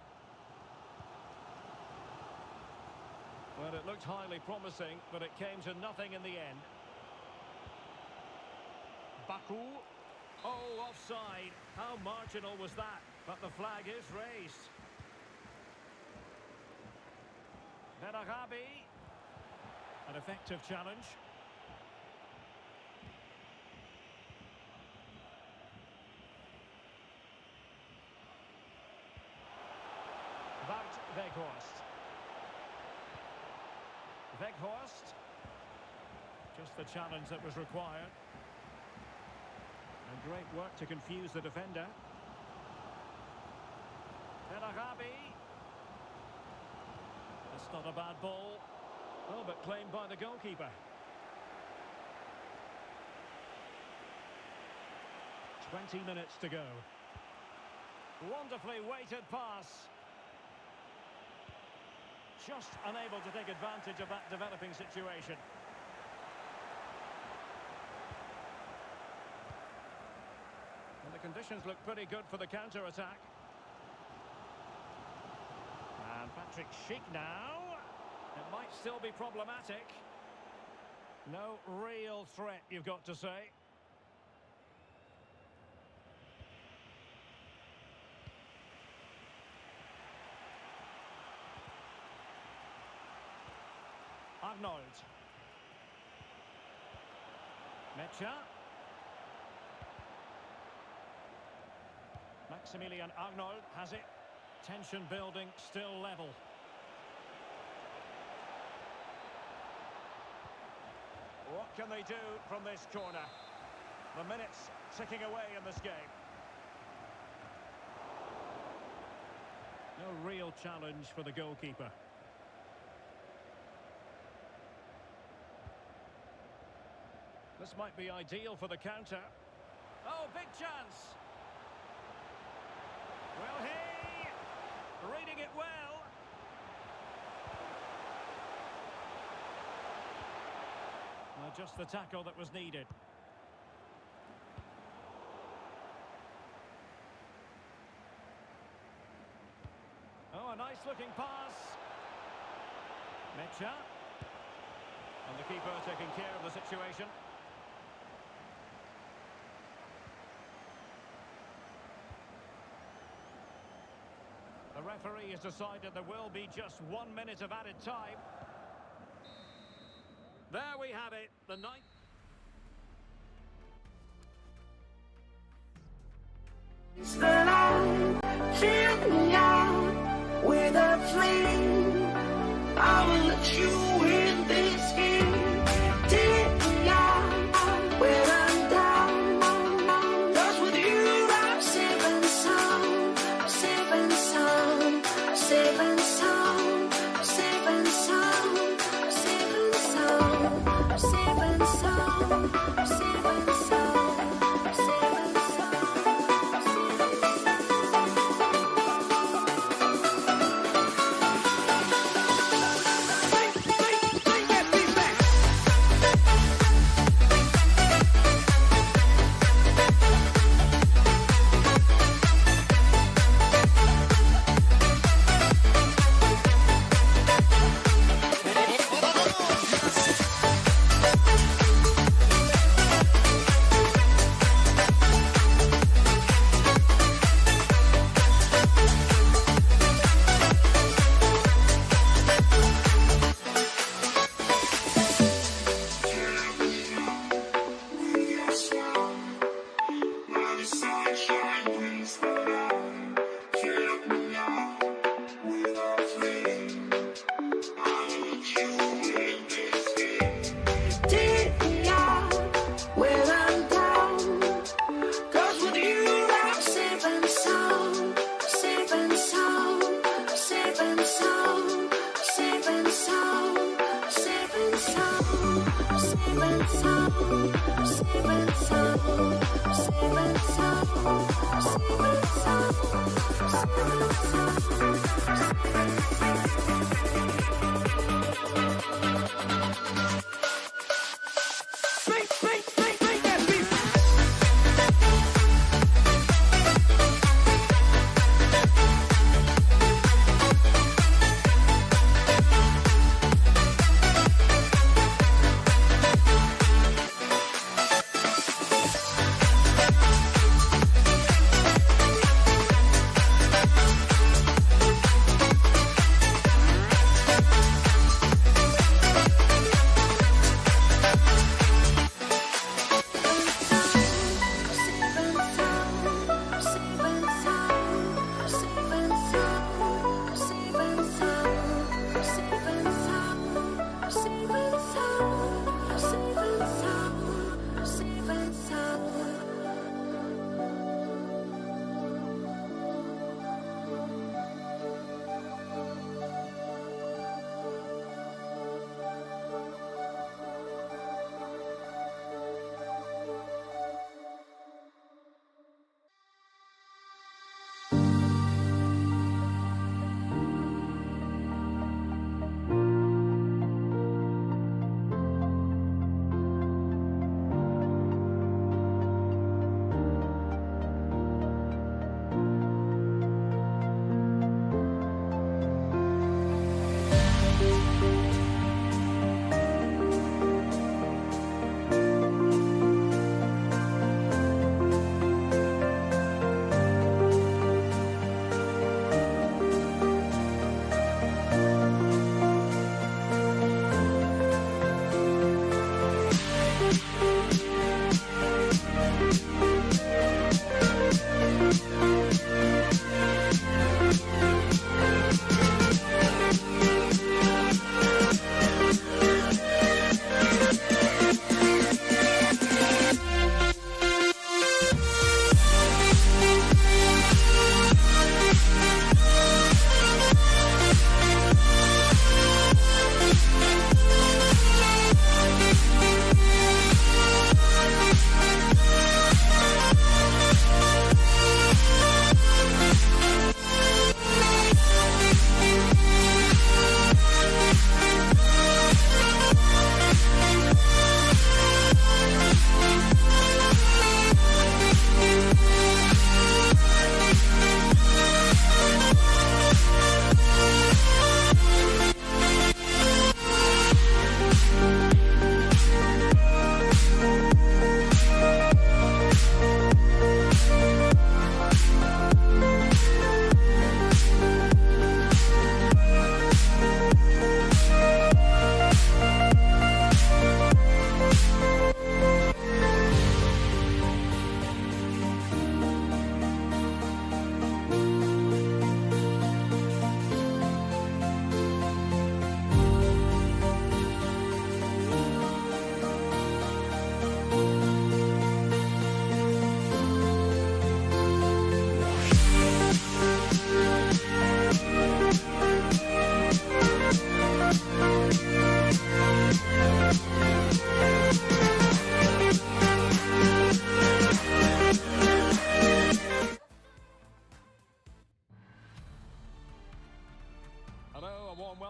Well, it looked highly promising, but it came to nothing in the end. Baku. Oh, offside. How marginal was that? But the flag is raised. Benarabi. An effective challenge. Wout Weghorst. Weghorst. Just the challenge that was required. And great work to confuse the defender. Benarabi. That's not a bad ball. Oh, but claimed by the goalkeeper. 20 minutes to go. Wonderfully weighted pass. Just unable to take advantage of that developing situation. And the conditions look pretty good for the counter-attack. And Patrick Schick now. It might still be problematic. No real threat, you've got to say. Arnold. Mecha. Maximilian Arnold has it. Tension building, still level. What can they do from this corner? The minutes ticking away in this game. No real challenge for the goalkeeper. This might be ideal for the counter. Oh, big chance! Well, he reading it well. Just the tackle that was needed. Oh, a nice looking pass. Mecha. And the keeper taking care of the situation. The referee has decided there will be just 1 minute of added time. There we have it, the ninth. It's the light, fill me out with a flame. I will let you in this game. Take me out when I'm down. 'Cause with you I'm safe and sound. I'm safe and sound. I'm safe and sound. I'm safe and sound. I'm safe and sound. I'm safe and sound. I'm safe and sound. I'm safe and sound.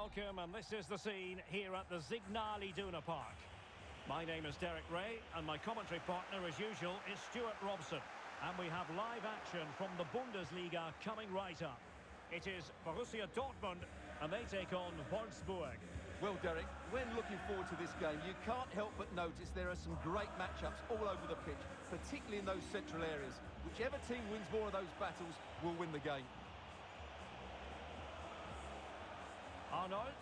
welcome, and this is the scene here at the Signal Iduna Park. My name is Derek Ray, and my commentary partner, as usual, is Stuart Robson. And we have live action from the Bundesliga coming right up. It is Borussia Dortmund, and they take on Wolfsburg. Well, Derek, when looking forward to this game, you can't help but notice there are some great matchups all over the pitch, particularly in those central areas. Whichever team wins more of those battles will win the game. Arnold.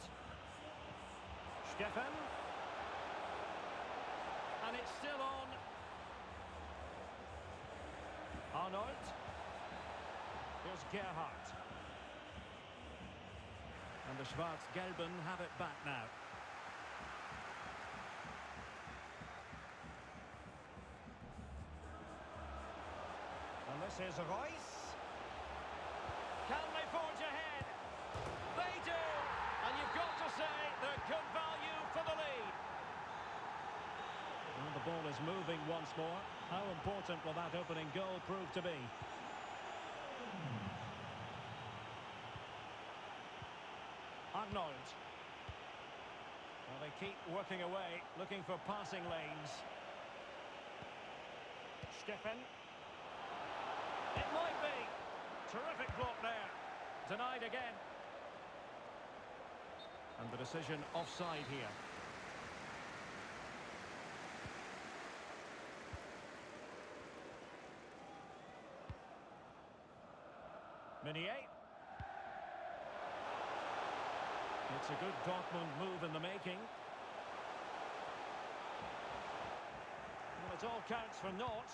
Steffen. And it's still on. Arnold. Here's Gerhardt. And the Schwarz-Gelben have it back now. And this is Royce. Can they forge ahead? They do! And you've got to say they're good value for the lead. is moving once more. How important will that opening goal prove to be? Arnold. Well, they keep working away, looking for passing lanes. Stefan. It might be. Terrific block there. Denied again. And the decision offside here. Meunier. It's a good Dortmund move in the making. Well, it all counts for naught.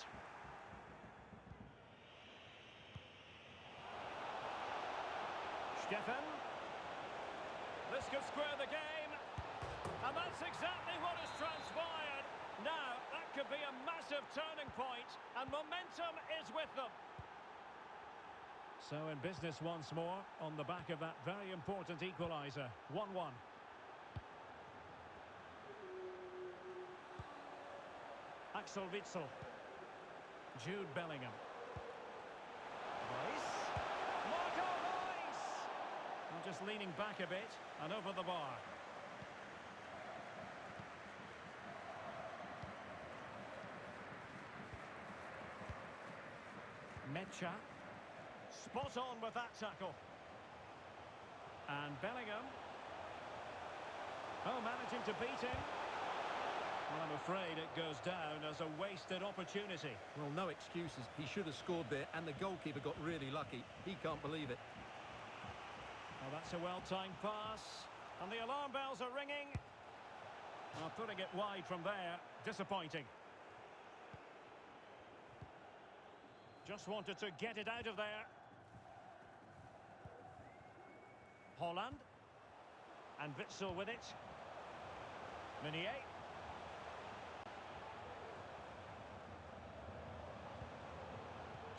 Stefan. This could square the game. And that's exactly what has transpired. Now, that could be a massive turning point, and momentum is with them. So in business once more, on the back of that very important equaliser. 1-1. Axel Witsel. Jude Bellingham. Reus. Marco Reus! I'm just leaning back a bit and over the bar. Mecha. Spot on with that tackle. And Bellingham. Oh, managing to beat him. Well, I'm afraid it goes down as a wasted opportunity. Well, no excuses. He should have scored there, and the goalkeeper got really lucky. He can't believe it. Well, that's a well-timed pass. And the alarm bells are ringing. Well, putting it wide from there. Disappointing. Just wanted to get it out of there. Holland. And Witsel with it. Meunier.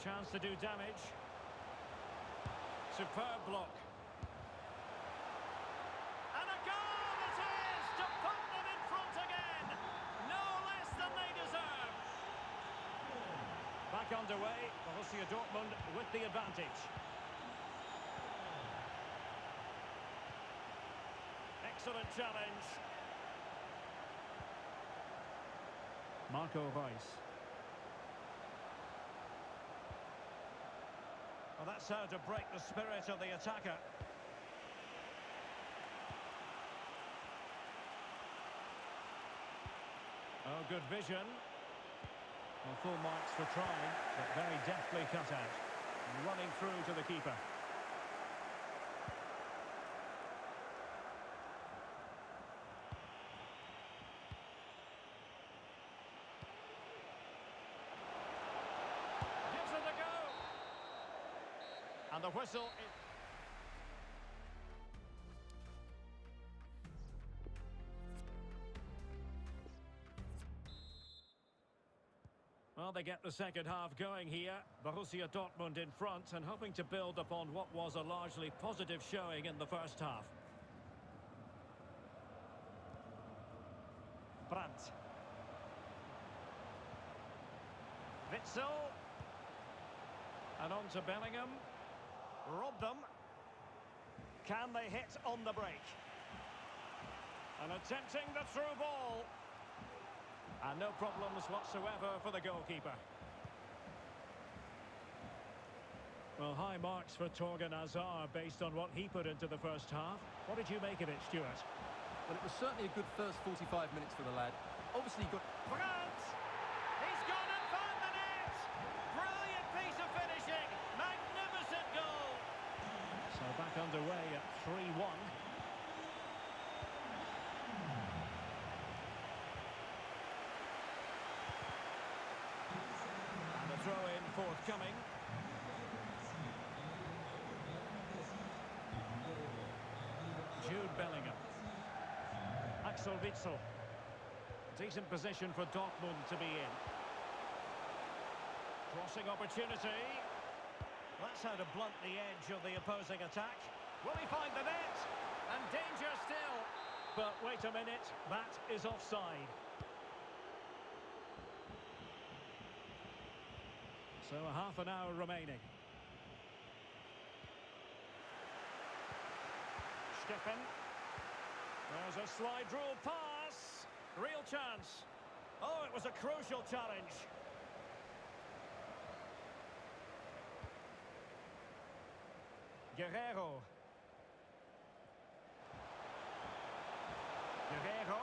Chance to do damage. Superb block. And a goal it is to put them in front again. No less than they deserve. Back underway. Borussia Dortmund with the advantage. Excellent challenge. Marco Reus. Well, that's how to break the spirit of the attacker. Oh, good vision. Well, full marks for trying, but very deftly cut out. Running through to the keeper. Gives it a go. And the whistle is... Well, they get the second half going here. Borussia Dortmund in front and hoping to build upon what was a largely positive showing in the first half. Brandt. Witsel. And on to Bellingham. Rob them. Can they hit on the break? And attempting the through ball. And no problems whatsoever for the goalkeeper. Well, high marks for Torgan Hazard based on what he put into the first half. What did you make of it, Stuart? Well, it was certainly a good first 45 minutes for the lad. Obviously, he got... Brandt! He's gone and found the net! Brilliant piece of finishing! Magnificent goal! So back underway at 3-1. Throw-in forthcoming. Jude Bellingham. Axel Witsel. Decent position for Dortmund to be in. Crossing opportunity. That's how to blunt the edge of the opposing attack. Will he find the net? And danger still. But wait a minute, that is offside. So a half an hour remaining. Steffen. There's a slide rule pass. Real chance. Oh, it was a crucial challenge. Guerrero. Guerrero.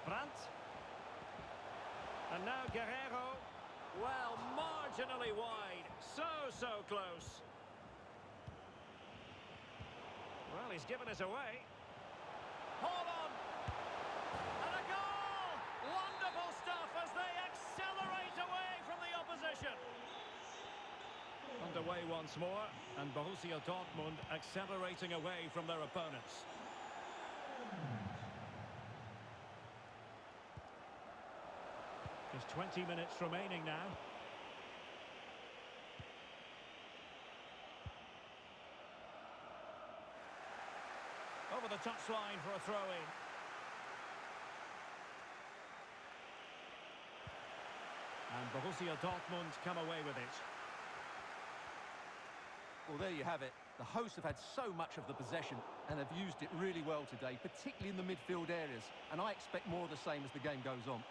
Brandt. And now Guerrero. Well, marginally wide. So close. Well, he's given us away. Hold on. And a goal! Wonderful stuff as they accelerate away from the opposition. Underway once more, and Borussia Dortmund accelerating away from their opponents. Just 20 minutes remaining now. Over the touchline for a throw-in. And Borussia Dortmund come away with it. Well, there you have it. The hosts have had so much of the possession and have used it really well today, particularly in the midfield areas. And I expect more of the same as the game goes on.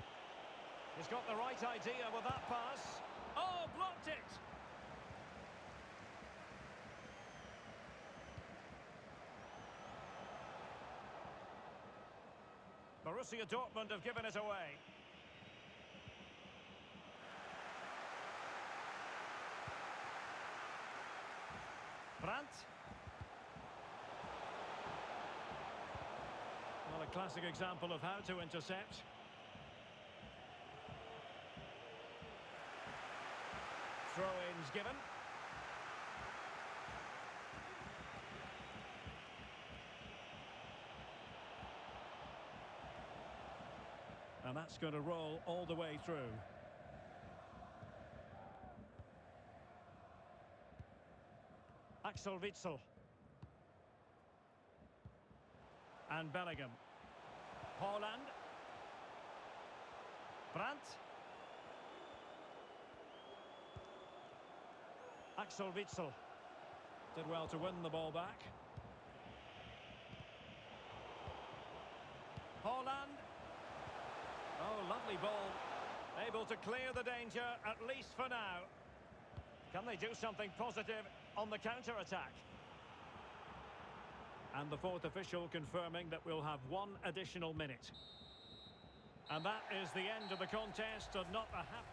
He's got the right idea with that pass. Oh, blocked it! Borussia Dortmund have given it away. Brandt. Well, a classic example of how to intercept. Throw-ins given. And that's going to roll all the way through. Axel Witsel. And Bellingham. Haaland. Brandt. Axel Witsel. Did well to win the ball back. Haaland. Oh, lovely ball. Able to clear the danger, at least for now. Can they do something positive on the counter-attack? And the fourth official confirming that we'll have one additional minute. And that is the end of the contest, and not a happy...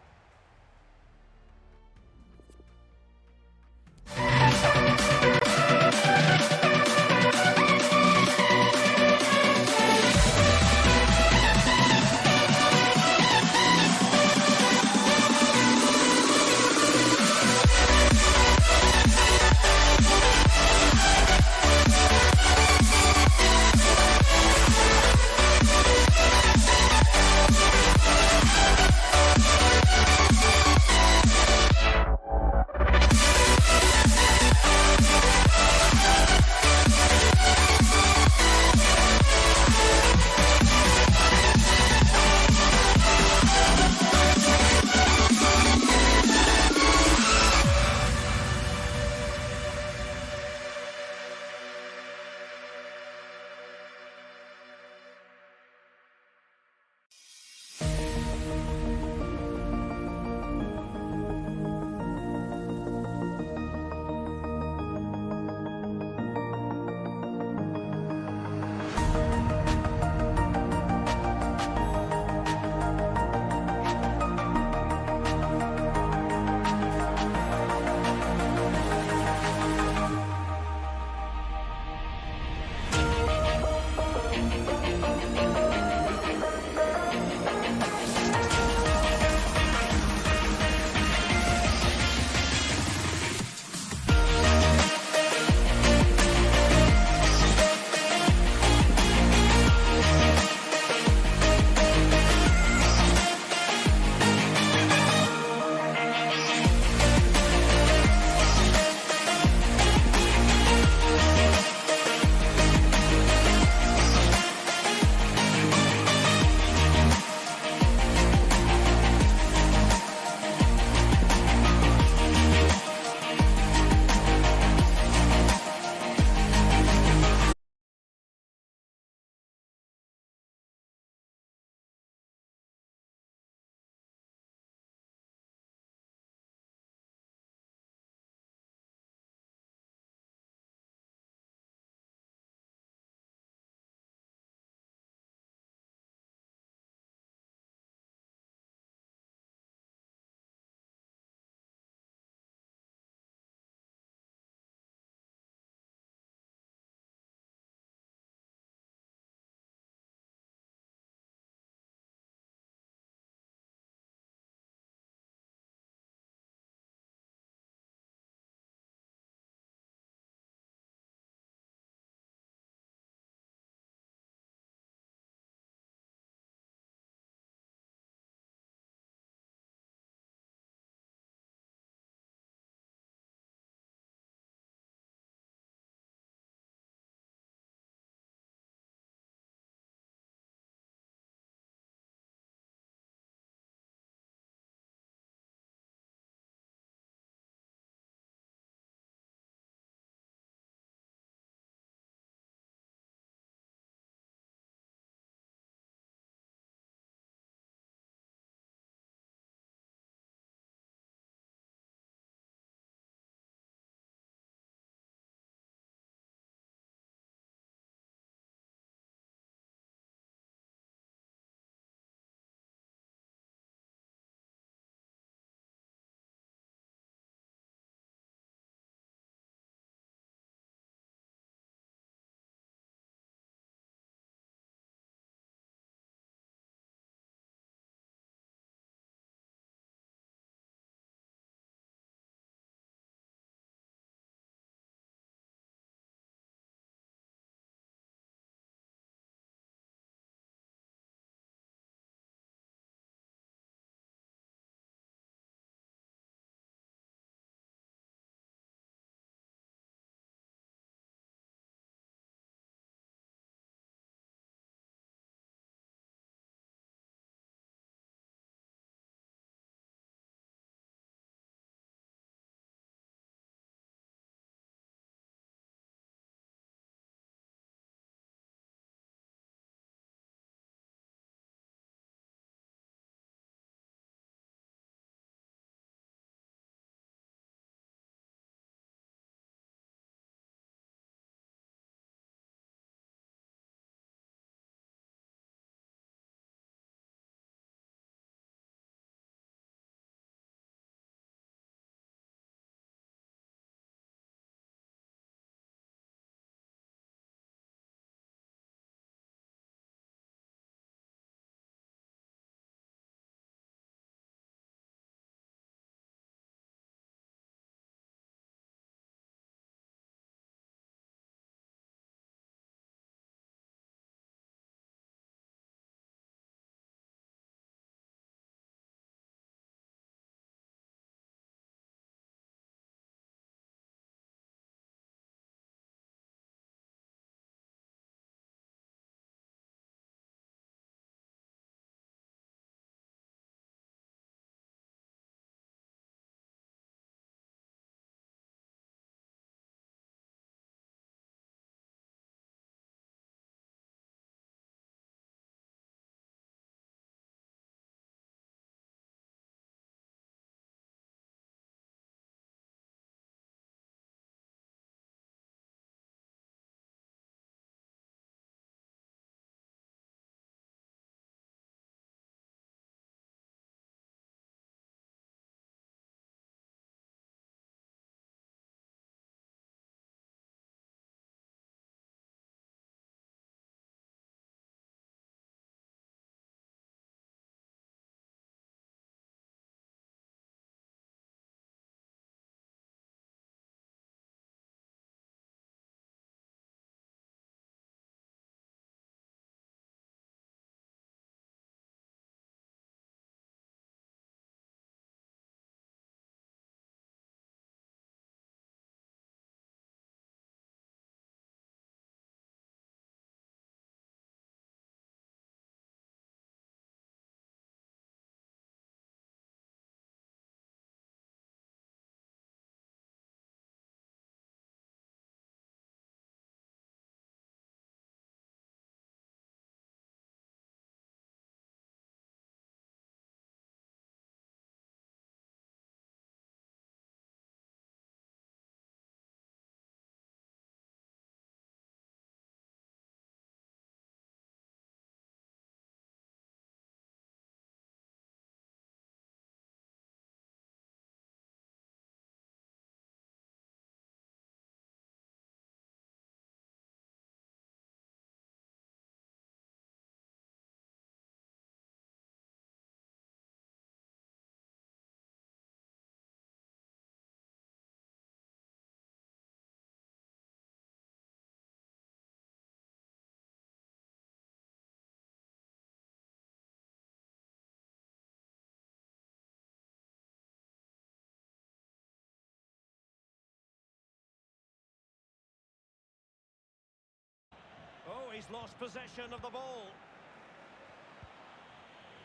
He's lost possession of the ball.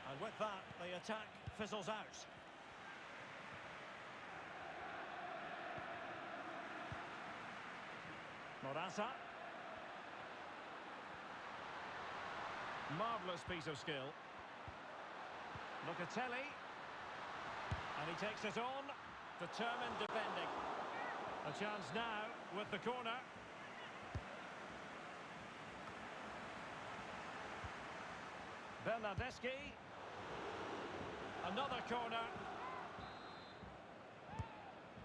And with that, the attack fizzles out. Morata. Marvellous piece of skill. Locatelli. And he takes it on. Determined defending. A chance now with the corner. Bernardeschi. Another corner.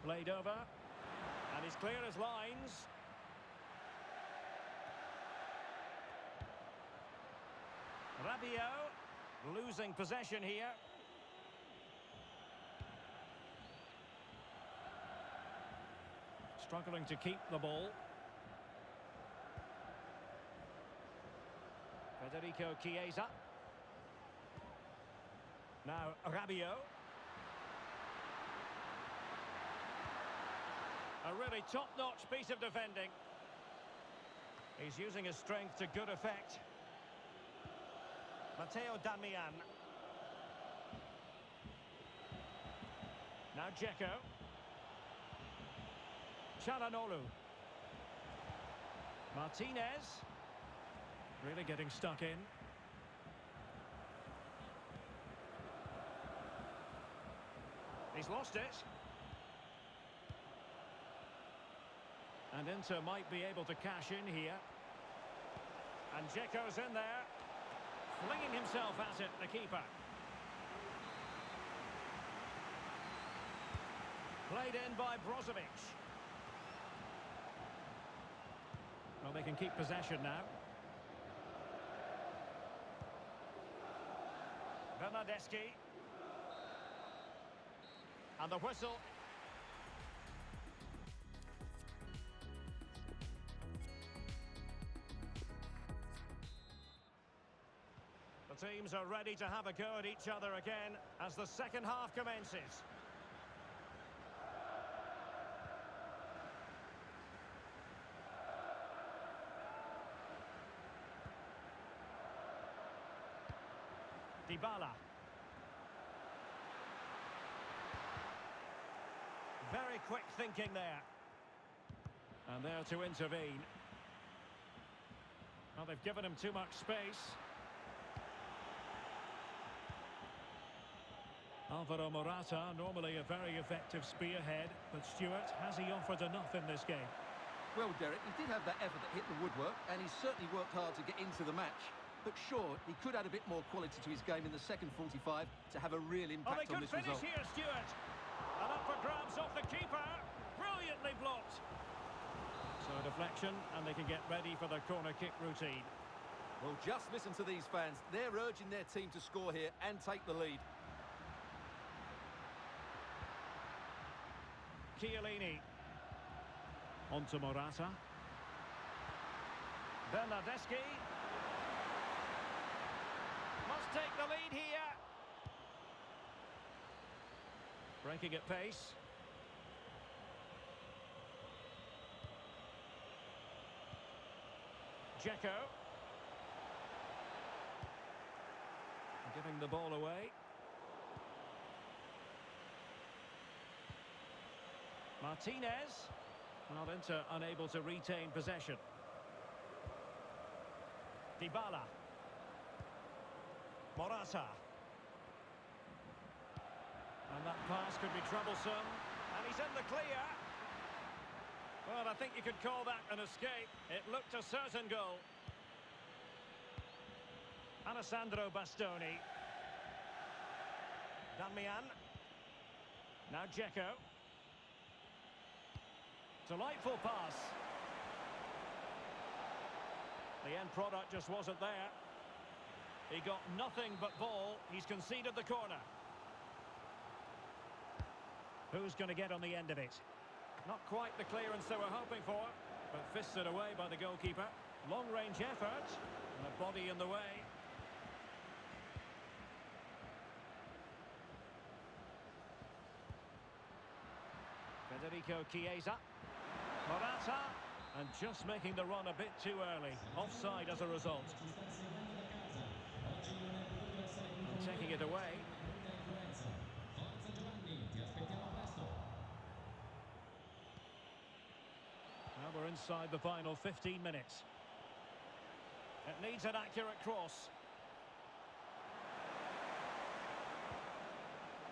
Played over. And he's clear as lines. Rabiot. Losing possession here. Struggling to keep the ball. Federico Chiesa. Now Rabiot. A really top-notch piece of defending. He's using his strength to good effect. Matteo Darmian. Now Dzeko. Çalhanoğlu. Martinez. Really getting stuck in. He's lost it. And Inter might be able to cash in here. And Dzeko's in there. Flinging himself at it, the keeper. Played in by Brozovic. Well, they can keep possession now. Bernardeschi. And the whistle. The teams are ready to have a go at each other again as the second half commences. Dybala. Very quick thinking there. And there to intervene. Well, they've given him too much space. Alvaro Morata, normally a very effective spearhead, but Stuart, has he offered enough in this game? Well, Derek, he did have that effort that hit the woodwork, and he certainly worked hard to get into the match. But sure, he could add a bit more quality to his game in the second 45 to have a real impact on this result. Oh, they could finish here, Stuart. And up for grabs off the keeper. Brilliantly blocked. So a deflection, and they can get ready for the corner kick routine. Well, just listen to these fans. They're urging their team to score here and take the lead. Chiellini. On to Morata. Bernardeschi. Must take the lead here. Breaking at pace. Dzeko. Giving the ball away. Martinez. Well, Inter unable to retain possession. Dybala. Morata. And that pass could be troublesome. And he's in the clear. Well, I think you could call that an escape. It looked a certain goal. Alessandro Bastoni. Darmian. Now Dzeko. Delightful pass. The end product just wasn't there. He got nothing but ball. He's conceded the corner. Who's going to get on the end of it? Not quite the clearance they were hoping for, but fisted away by the goalkeeper. Long-range effort, and a body in the way. Federico Chiesa. Morata. And just making the run a bit too early. Offside as a result. And taking it away. Now we're inside the final 15 minutes. It needs an accurate cross.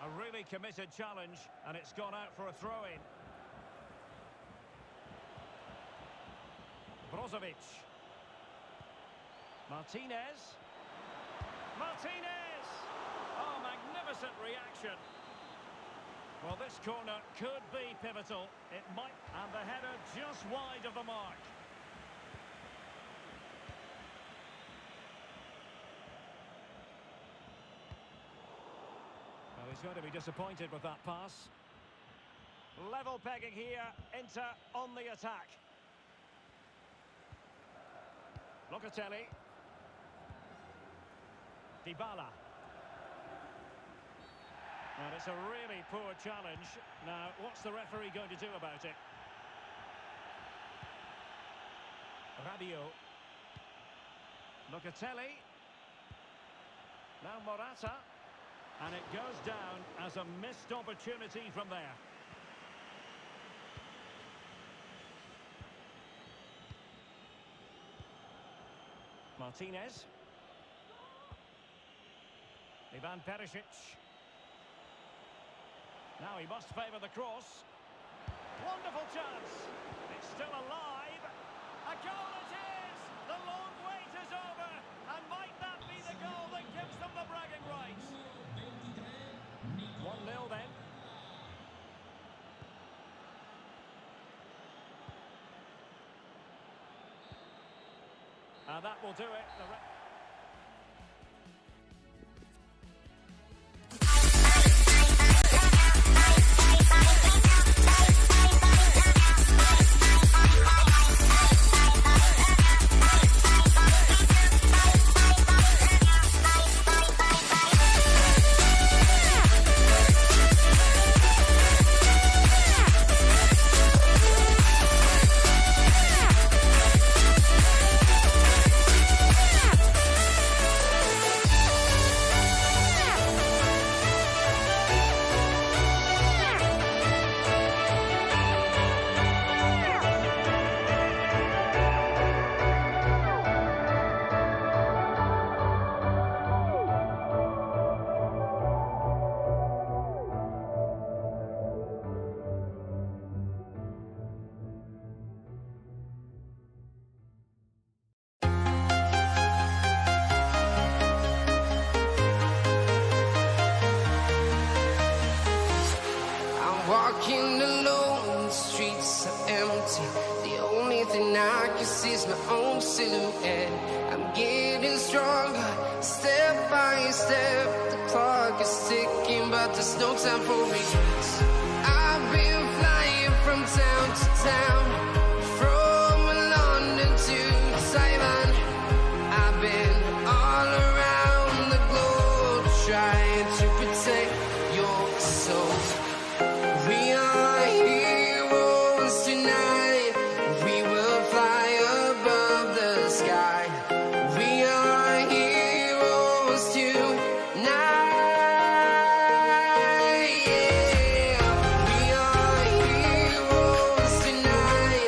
A really committed challenge, and it's gone out for a throw-in. Brozovic. Martinez. Martinez! Oh, magnificent reaction. Well, this corner could be pivotal. It might. And the header just wide of the mark. Well, he's going to be disappointed with that pass. Level pegging here. Inter on the attack. Locatelli. Dybala. And it's a really poor challenge. Now, what's the referee going to do about it? Rabiot. Locatelli. Now Morata. And it goes down as a missed opportunity from there. Martinez. Ivan Perisic. Now he must favour the cross. Wonderful chance. It's still alive. A goal it is! The long wait is over. And might that be the goal that gives them the bragging rights? 1-0 then. And that will do it. Walking alone, the streets are empty. The only thing I can see is my own silhouette. I'm getting stronger, step by step. The clock is ticking, but there's no time for regrets. I've been flying from town to town, from London to Taiwan. I've been all around the globe, trying to protect your soul. We are heroes tonight. We will fly above the sky. We are heroes tonight. Yeah. We are heroes tonight.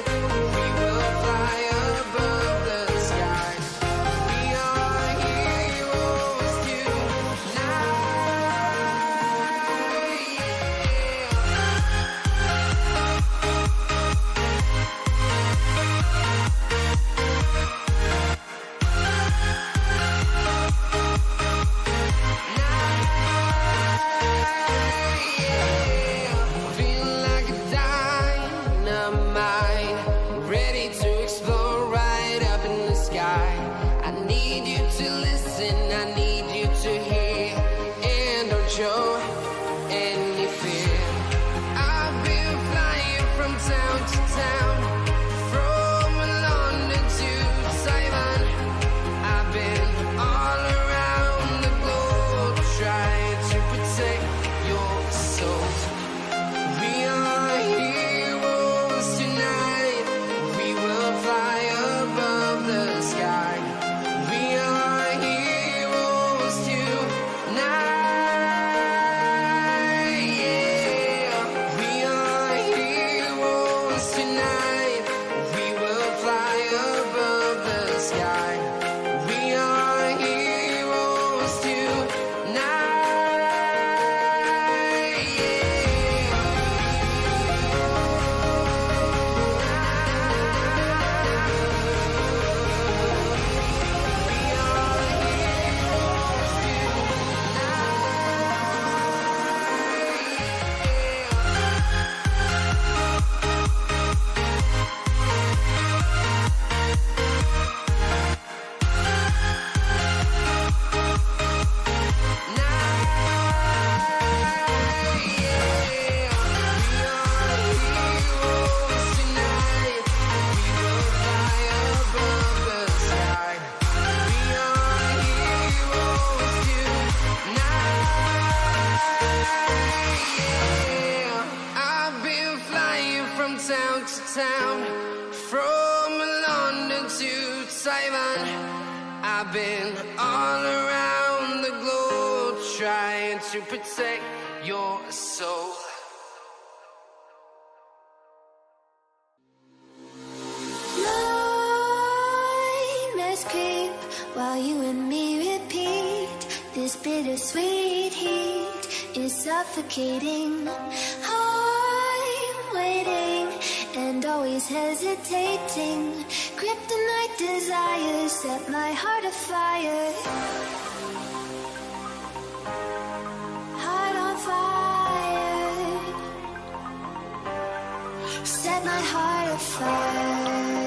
sky. We are heroes tonight. Town to town, from London to Taiwan, I've been all around the globe trying to protect your soul. Nightmares creep while you and me repeat. This bittersweet heat is suffocating. I'm waiting and always hesitating. Kryptonite desires set my heart afire. Heart on fire. Set my heart afire.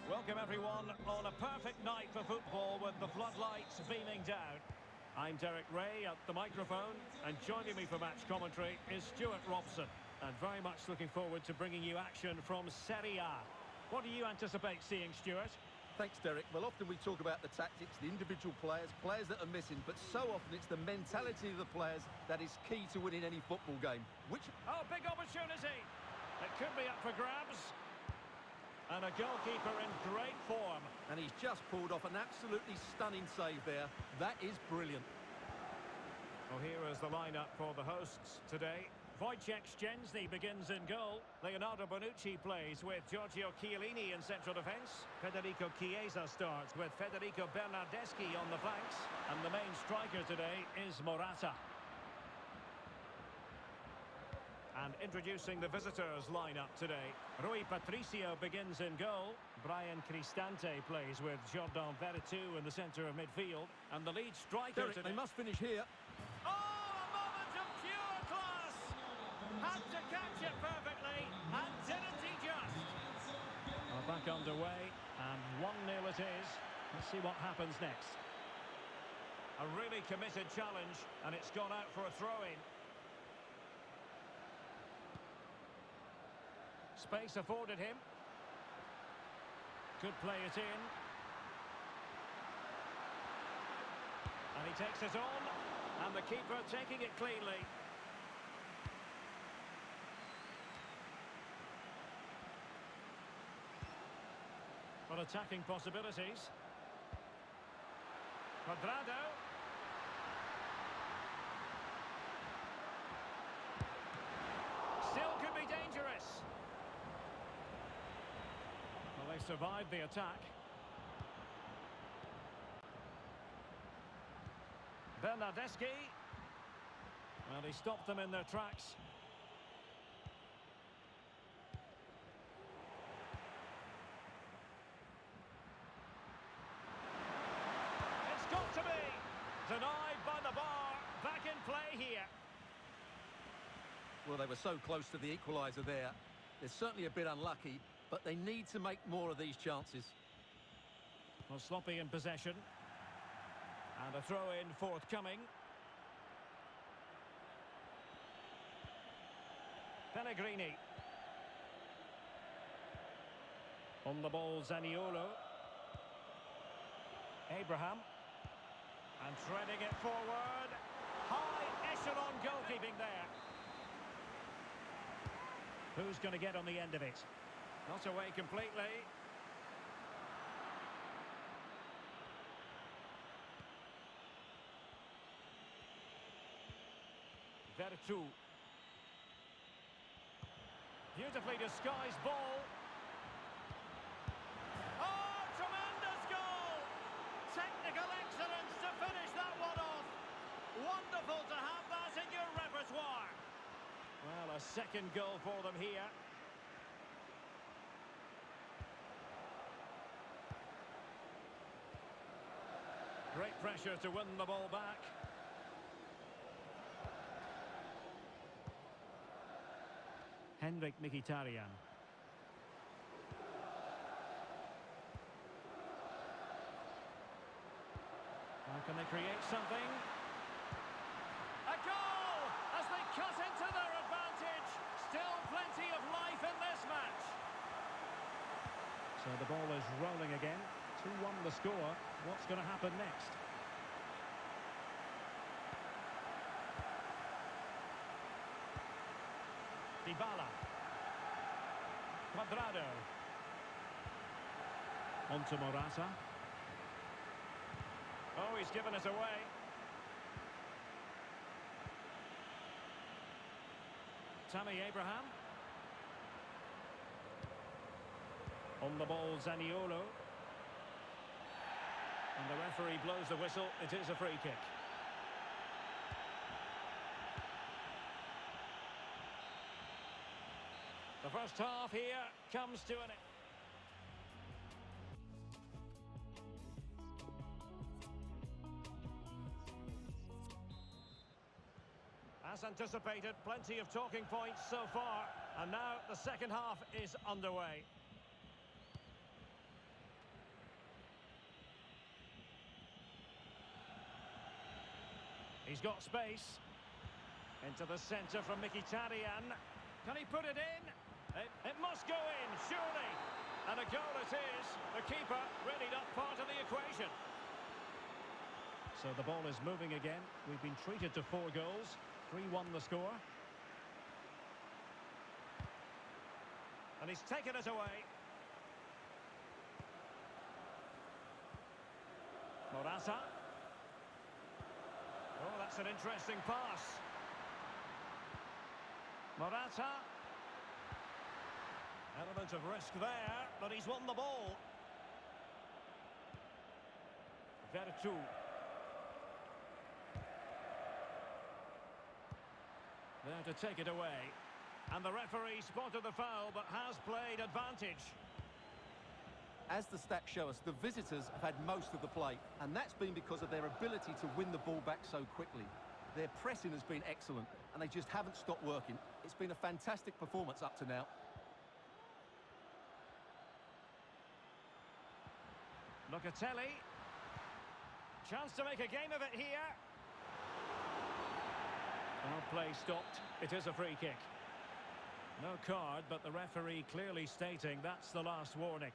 Welcome everyone on a perfect night for football with the floodlights beaming down. I'm Derek Ray at the microphone, and joining me for match commentary is Stuart Robson. And very much looking forward to bringing you action from Serie A. What do you anticipate seeing, Stuart? Thanks, Derek. Well, often we talk about the tactics, the individual players, players that are missing, but so often it's the mentality of the players that is key to winning any football game. Oh, big opportunity! It could be up for grabs. And a goalkeeper in great form. And he's just pulled off an absolutely stunning save there. That is brilliant. Well, here is the lineup for the hosts today. Wojciech Szczęsny begins in goal. Leonardo Bonucci plays with Giorgio Chiellini in central defence. Federico Chiesa starts with Federico Bernardeschi on the flanks. And the main striker today is Morata. And introducing the visitors lineup today. Rui Patricio begins in goal. Brian Cristante plays with Jordan Veretout in the centre of midfield. And the lead striker Derek, today... they must finish here. Oh, a moment of pure class! Had to catch it perfectly, and didn't he just? Well, back underway, and 1-0 it is. Let's see what happens next. A really committed challenge, and it's gone out for a throw-in. Space afforded him. Could play it in. And he takes it on. And the keeper taking it cleanly. Well, attacking possibilities. Quadrado. Still could be dangerous. Well, they survived the attack. Bernardeschi. Well, he stopped them in their tracks. It's got to be. Denied by the bar. Back in play here. Well, they were so close to the equaliser there. They're certainly a bit unlucky, but they need to make more of these chances. Well, sloppy in possession. And a throw-in forthcoming. Pellegrini. On the ball, Zaniolo. Abraham. And threading it forward. High echelon goalkeeping there. Who's going to get on the end of it? Not away completely. Vertu. Beautifully disguised ball. Oh, tremendous goal! Technical excellence to finish that one off. Wonderful to have that in your repertoire. Well, a second goal for them here. Great pressure to win the ball back. Henrik Mkhitaryan. How can they create something? A goal as they cut into their advantage. Still plenty of life in this match. So the ball is rolling again. 2-1 the score. What's going to happen next? Dybala. Cuadrado. On to Morata. Oh, he's given us away. Tammy Abraham. On the ball, Zaniolo. And the referee blows the whistle. It is a free kick. The first half here comes to an end. As anticipated, plenty of talking points so far, and now the second half is underway. He's got space. Into the centre from Mkhitaryan. Can he put it in? It must go in, surely. And a goal it is. The keeper really not part of the equation. So the ball is moving again. We've been treated to 4 goals. 3-1 the score. And he's taken it away. Morata. Oh, that's an interesting pass. Morata. Element of risk there, but he's won the ball. Vertu. There to take it away. And the referee spotted the foul, but has played advantage. As the stats show us, the visitors have had most of the play, and that's been because of their ability to win the ball back so quickly. Their pressing has been excellent, and they just haven't stopped working. It's been a fantastic performance up to now. Locatelli. Chance to make a game of it here. Well, play stopped. It is a free kick. No card, but the referee clearly stating that's the last warning.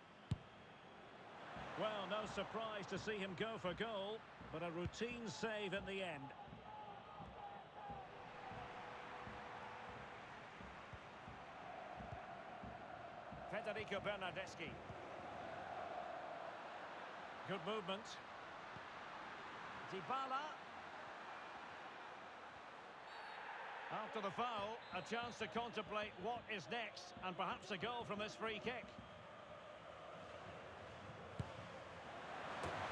Well, no surprise to see him go for goal, but a routine save in the end. Federico Bernardeschi. Good movement. Dybala. After the foul, a chance to contemplate what is next, and perhaps a goal from this free kick.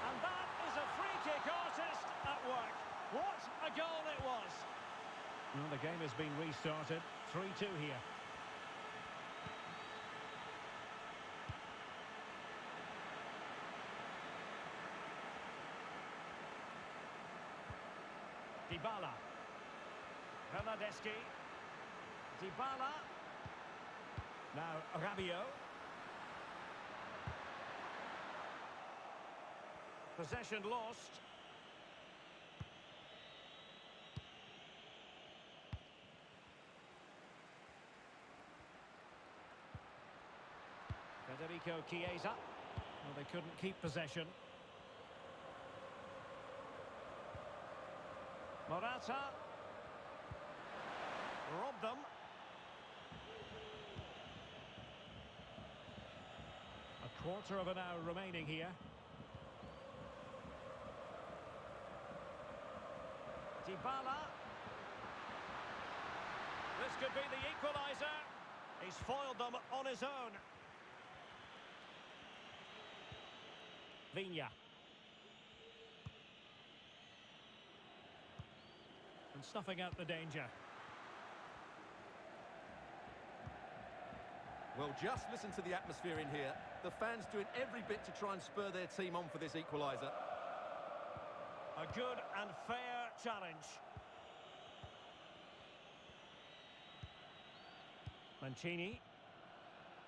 And that is a free kick artist at work. What a goal it was. Well, the game has been restarted. 3-2 here. Dybala. Bernardeschi. Dybala. Now Rabiot. Possession lost. Federico Chiesa. Well, they couldn't keep possession. Morata. Robbed them. A quarter of an hour remaining here. Dybala. This could be the equaliser. He's foiled them on his own. Viña. And snuffing out the danger. Well, just listen to the atmosphere in here. The fans doing every bit to try and spur their team on for this equaliser. A good and fair challenge. Mancini.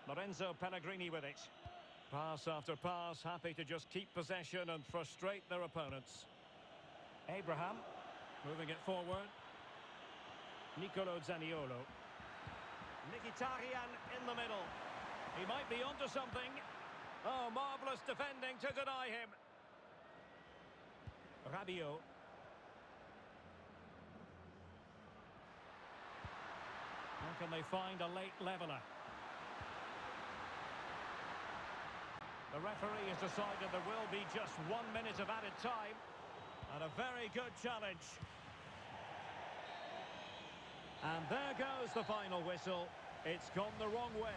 Lorenzo Pellegrini with it. Pass after pass, happy to just keep possession and frustrate their opponents. Abraham, moving it forward. Nicolo Zaniolo. Mkhitaryan in the middle. He might be onto something. Oh, marvellous defending to deny him. Rabiot. How can they find a late leveller? The referee has decided there will be just 1 minute of added time. And a very good challenge. And there goes the final whistle. It's gone the wrong way.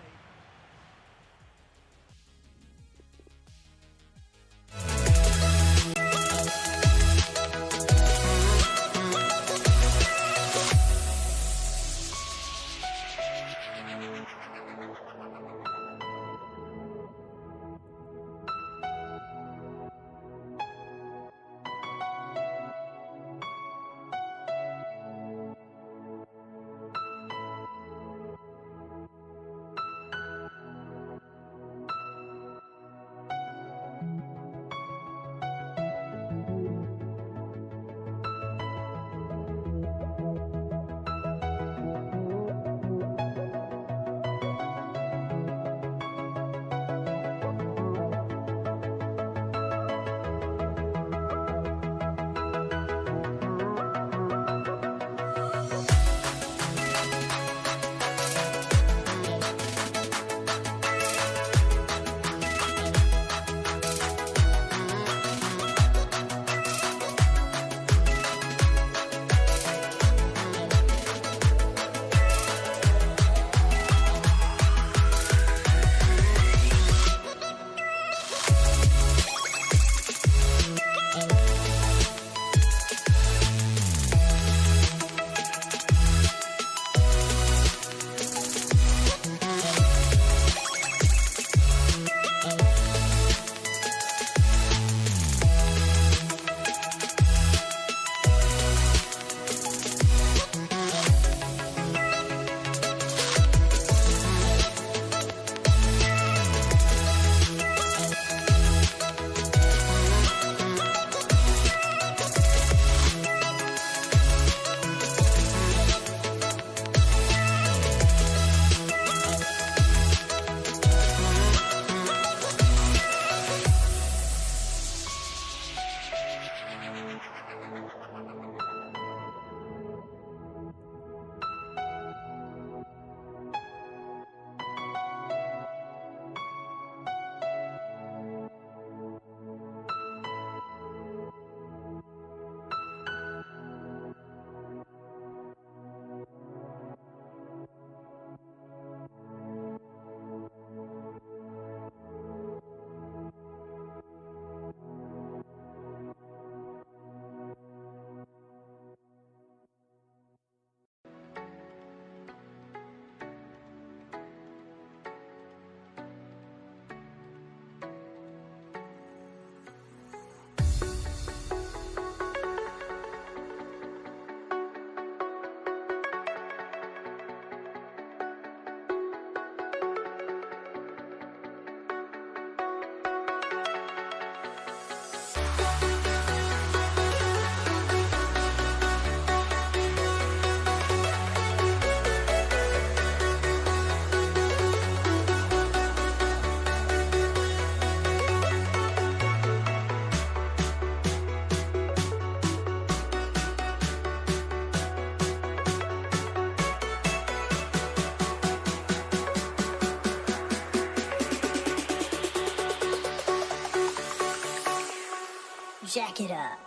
Jack it up.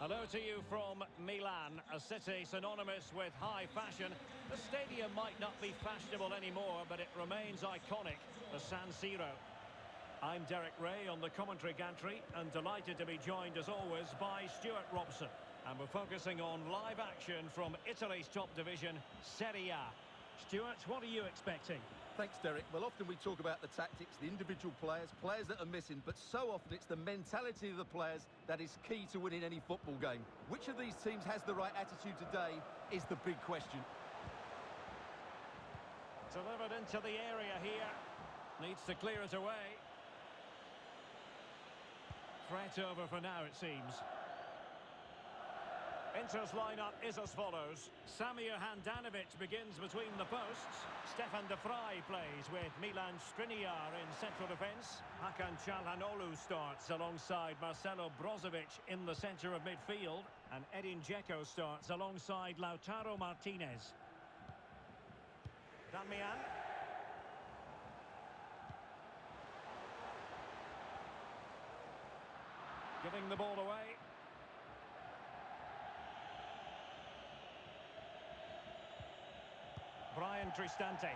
Hello to you from Milan, a city synonymous with high fashion. The stadium might not be fashionable anymore, but it remains iconic, the San Siro. I'm Derek Ray on the commentary gantry, and delighted to be joined as always by Stuart Robson. And we're focusing on live action from Italy's top division, Serie A. Stuart, what are you expecting? Thanks, Derek. Well, often we talk about the tactics, the individual players that are missing, but so often it's the mentality of the players that is key to winning any football game. Which of these teams has the right attitude today is the big question. Delivered into the area here. Needs to clear it away. Threat over for now, it seems. Inter's lineup is as follows. Samir Handanovic begins between the posts. Stefan de Vrij plays with Milan Skriniar in central defence. Hakan Çalhanoğlu starts alongside Marcelo Brozovic in the centre of midfield. And Edin Dzeko starts alongside Lautaro Martinez. Damian. Giving the ball away. Brian Cristante.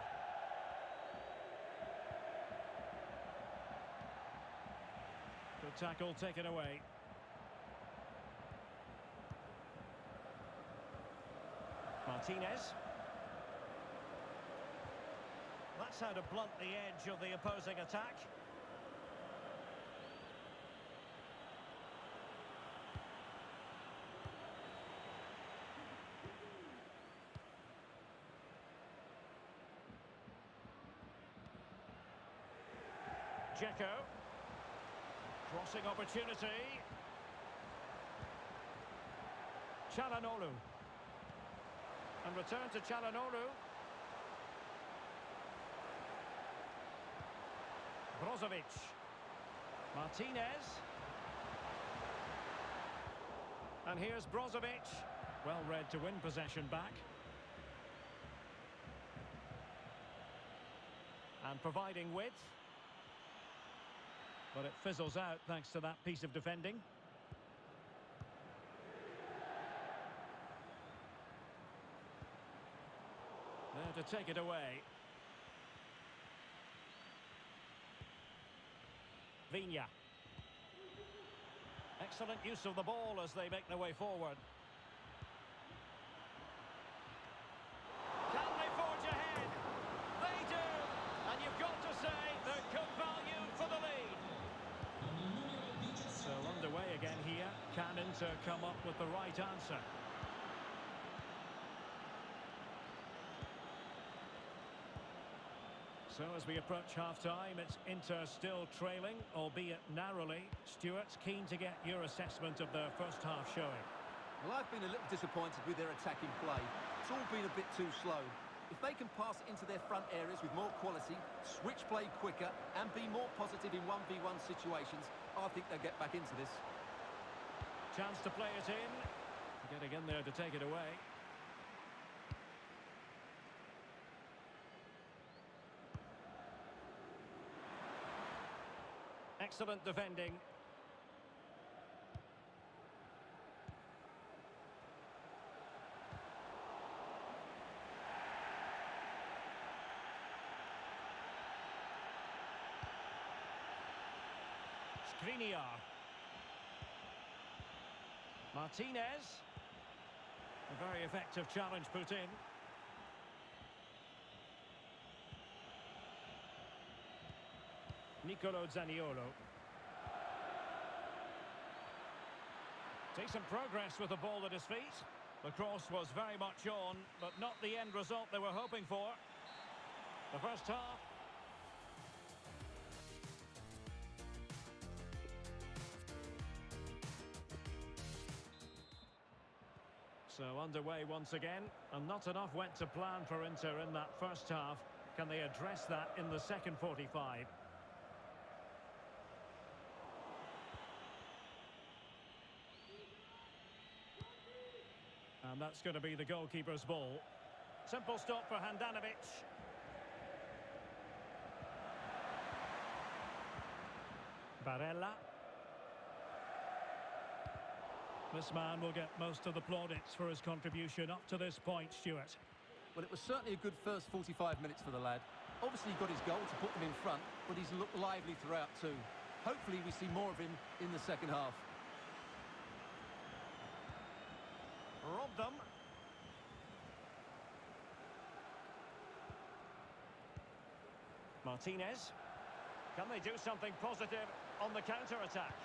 Good tackle taken away. Martinez. That's how to blunt the edge of the opposing attack. Dzeko. Crossing opportunity. Çalhanoğlu. And return to Çalhanoğlu. Brozovic. Martinez. And here's Brozovic. Well read to win possession back. And providing width. But it fizzles out thanks to that piece of defending. There to take it away. Viña. Excellent use of the ball as they make their way forward. Can they forge ahead? They do! And you've got to say they're good value for the lead. So underway again here. Cannon to come up with the right answer. So as we approach half-time, it's Inter still trailing, albeit narrowly. Stuart, keen to get your assessment of their first half showing. Well, I've been a little disappointed with their attacking play. It's all been a bit too slow. If they can pass it into their front areas with more quality, switch play quicker, and be more positive in 1v1 situations, I think they'll get back into this. Chance to play it in. Getting in there to take it away. Excellent defending. Skriniar. Martinez. A very effective challenge put in. Nicolo Zaniolo. Decent progress with the ball at his feet. The cross was very much on, but not the end result they were hoping for. The first half. So underway once again, and not enough went to plan for Inter in that first half. Can they address that in the second 45? And that's going to be the goalkeeper's ball. Simple stop for Handanovic. Barella. This man will get most of the plaudits for his contribution up to this point, Stuart. Well, it was certainly a good first 45 minutes for the lad. Obviously, he got his goal to put them in front, but he's looked lively throughout too. Hopefully, we see more of him in the second half. Robbed them. Martinez. Can they do something positive on the counter-attack?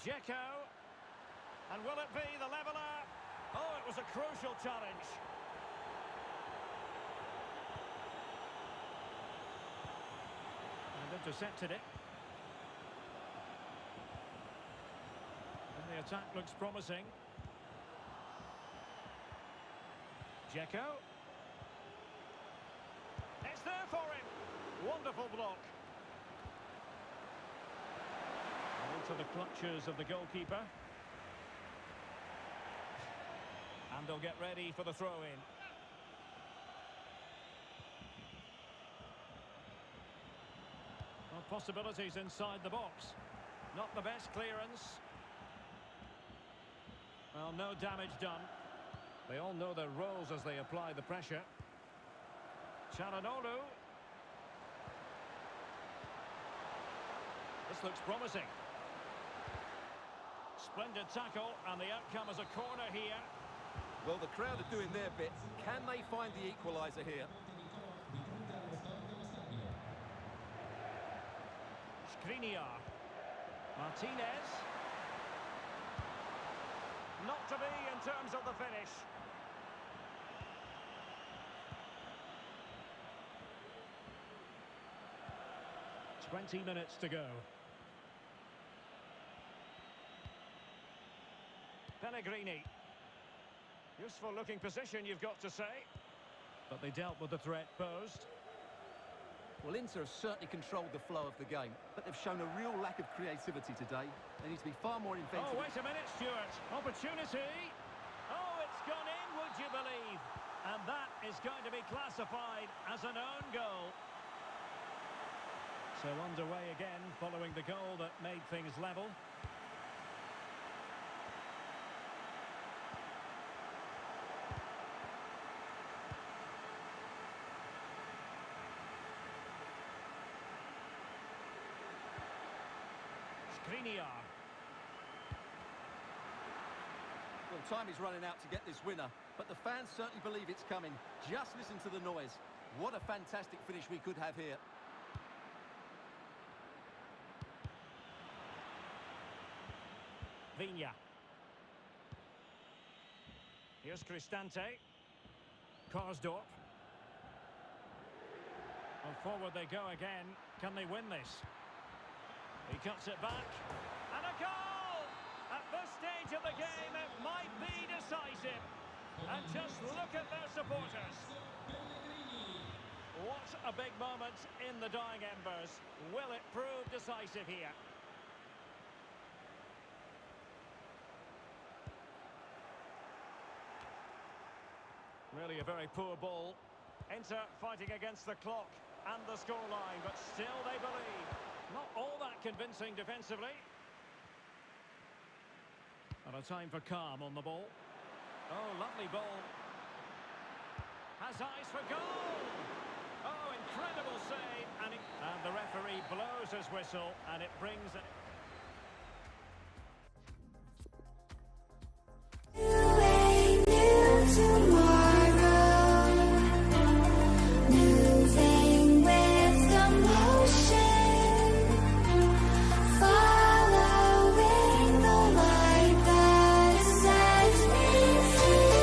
Dzeko. And will it be the leveller? Oh, it was a crucial challenge. And intercepted it. And the attack looks promising. Dzeko. It's there for him. Wonderful block. Into the clutches of the goalkeeper. And they'll get ready for the throw-in. Well, possibilities inside the box. Not the best clearance. Well, no damage done. They all know their roles as they apply the pressure. Çalhanoğlu. This looks promising. Splendid tackle, and the outcome is a corner here. Well, the crowd are doing their bit. Can they find the equaliser here? Skriniar. Martinez. Not to be in terms of the finish. "20 minutes to go. Pellegrini. Useful looking position, you've got to say. But they dealt with the threat posed. Well, Inter have certainly controlled the flow of the game, but they've shown a real lack of creativity today. They need to be far more inventive. Oh, wait a minute, Stuart. Opportunity. Oh, it's gone in, would you believe? And that is going to be classified as an own goal. So underway again, following the goal that made things level. Skriniar. Well, time is running out to get this winner, but the fans certainly believe it's coming. Just listen to the noise. What a fantastic finish we could have here. Vigna. Here's Cristante. Karsdorp. And forward they go again. Can they win this? He cuts it back. And a goal! At this stage of the game, it might be decisive. And just look at their supporters. What a big moment in the dying embers. Will it prove decisive here? Really a very poor ball. Inter fighting against the clock and the scoreline, but still they believe. Not all that convincing defensively. And a time for calm on the ball. Oh, lovely ball. Has eyes for goal. Oh, incredible save. And the referee blows his whistle, and it brings it. Moving with the motion, following the light that sets me free.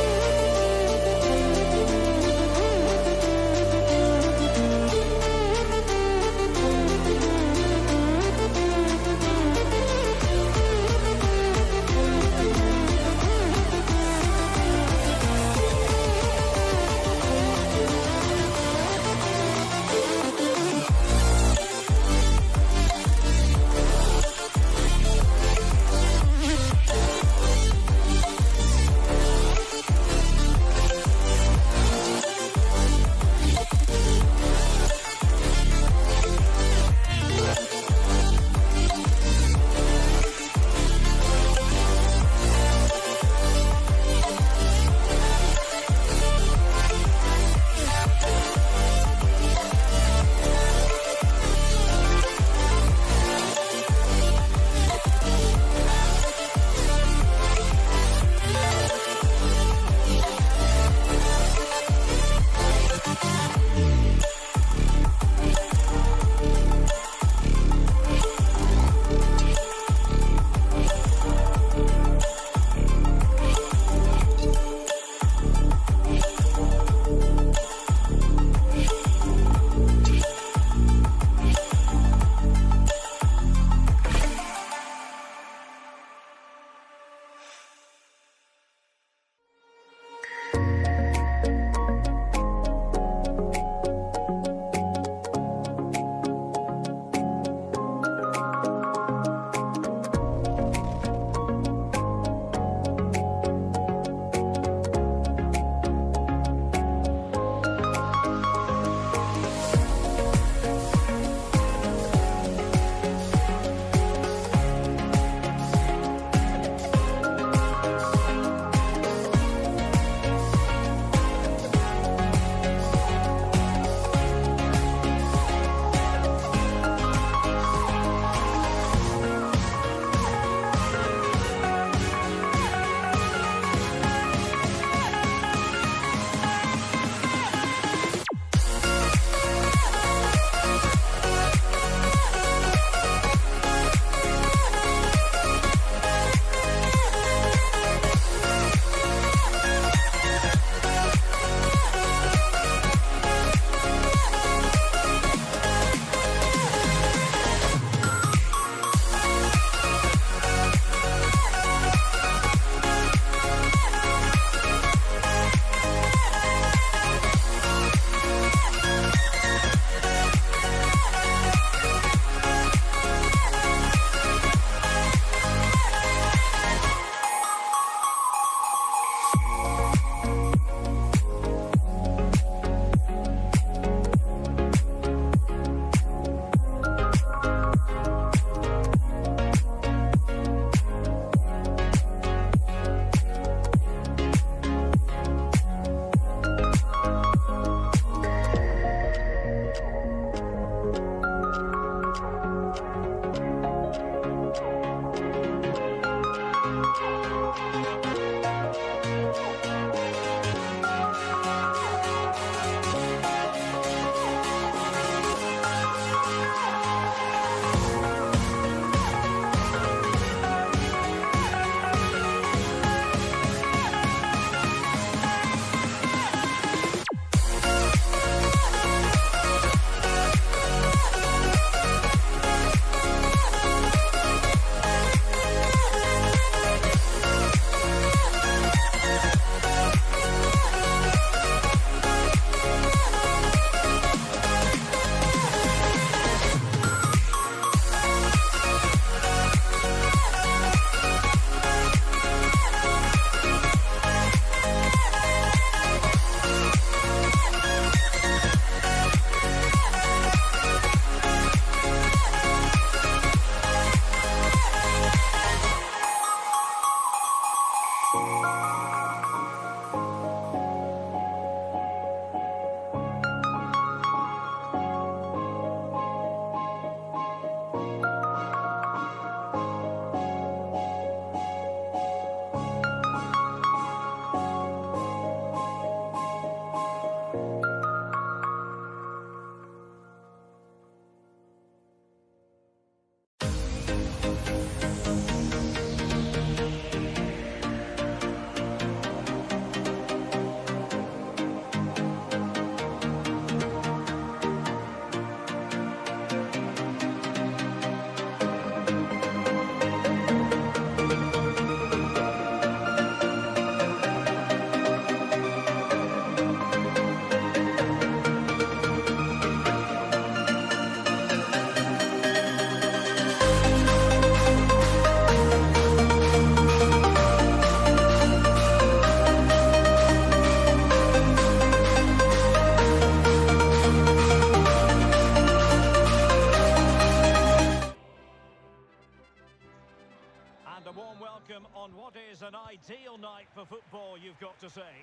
all you've got to say.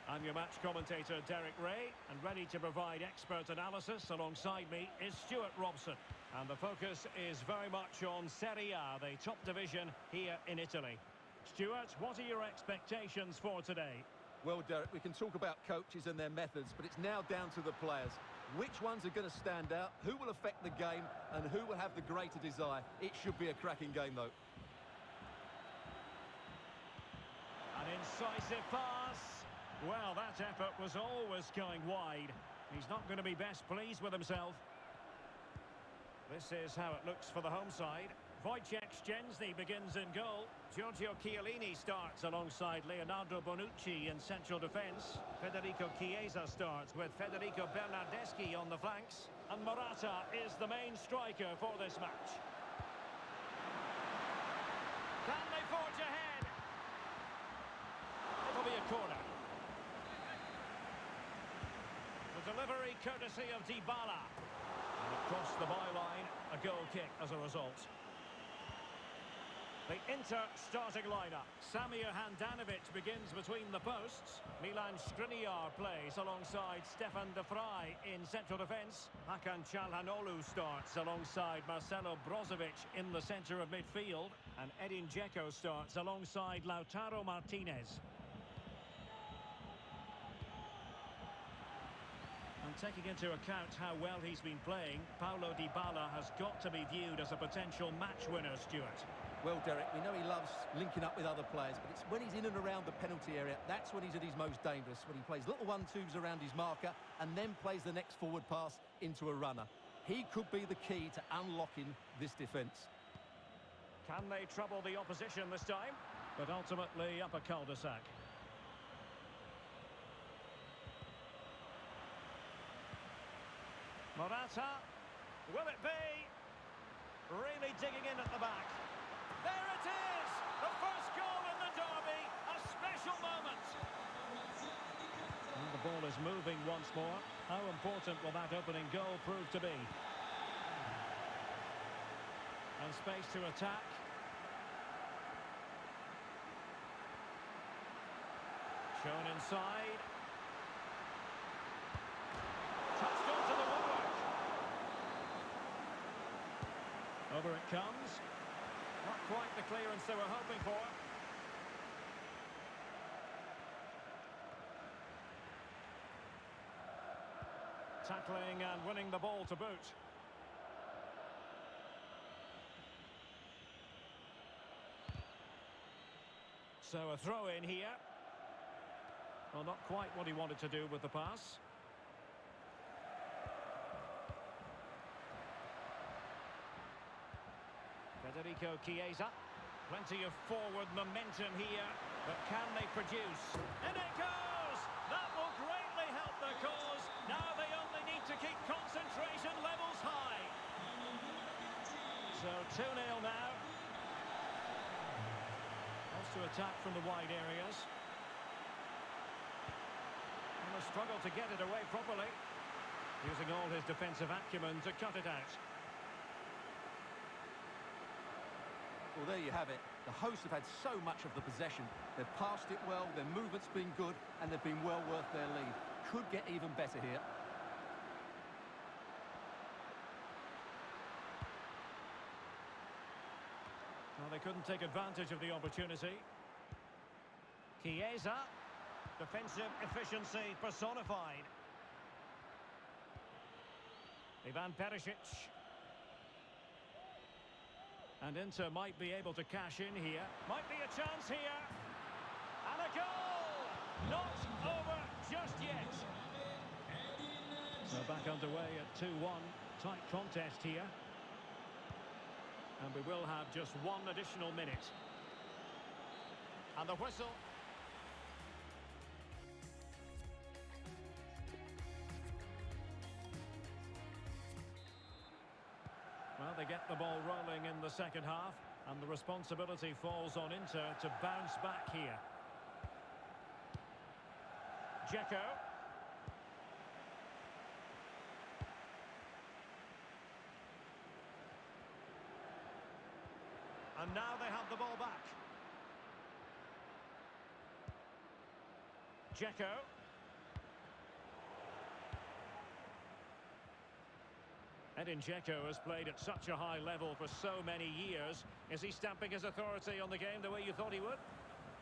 I'm your match commentator, Derek Ray, and ready to provide expert analysis alongside me is Stuart Robson. And the focus is very much on Serie A, the top division here in Italy. Stuart, what are your expectations for today? Well, Derek, we can talk about coaches and their methods, but it's now down to the players. Which ones are going to stand out, who will affect the game, and who will have the greater desire? It should be a cracking game, though. An incisive pass. Well, that effort was always going wide. He's not going to be best pleased with himself. This is how it looks for the home side. Wojciech Szczęsny begins in goal. Giorgio Chiellini starts alongside Leonardo Bonucci in central defence. Federico Chiesa starts with Federico Bernardeschi on the flanks. And Morata is the main striker for this match. Can they forge ahead? It'll be a corner. The delivery courtesy of Dybala. And across the byline, a goal kick as a result. The Inter starting lineup. Samir Handanovic begins between the posts. Milan Skriniar plays alongside Stefan de Vrij in central defence. Hakan Çalhanoğlu starts alongside Marcelo Brozovic in the centre of midfield. And Edin Dzeko starts alongside Lautaro Martinez. And taking into account how well he's been playing, Paulo Dybala has got to be viewed as a potential match winner, Stuart. Well, Derek, we know he loves linking up with other players, but it's when he's in and around the penalty area, that's when he's at his most dangerous, when he plays little one-twos around his marker and then plays the next forward pass into a runner. He could be the key to unlocking this defence. Can they trouble the opposition this time? But ultimately up a cul-de-sac. Morata, will it be? Really digging in at the back. There it is! The first goal in the derby, a special moment. And the ball is moving once more. How important will that opening goal prove to be? And space to attack. Shown inside. Touched onto the woodwork. Over it comes. Not quite the clearance they were hoping for. Tackling and winning the ball to boot. So a throw in here. Well, not quite what he wanted to do with the pass. Federico Chiesa. Plenty of forward momentum here, but can they produce? And it goes! That will greatly help the cause. Now they only need to keep concentration levels high. So 2-0 now. Wants to attack from the wide areas. And a struggle to get it away properly. Using all his defensive acumen to cut it out. Well, there you have it. The hosts have had so much of the possession. They've passed it well, their movement's been good, and they've been well worth their lead. Could get even better here. Well, they couldn't take advantage of the opportunity. Chiesa. Defensive efficiency personified. Ivan Perisic. And Inter might be able to cash in here. Might be a chance here. And a goal! Not over just yet. So back underway at 2-1. Tight contest here. And we will have just one additional minute. And the whistle. Well, they get the ball rolling in the second half, and the responsibility falls on Inter to bounce back here. Dzeko. And now they have the ball back. Dzeko. Edin Dzeko has played at such a high level for so many years. Is he stamping his authority on the game the way you thought he would?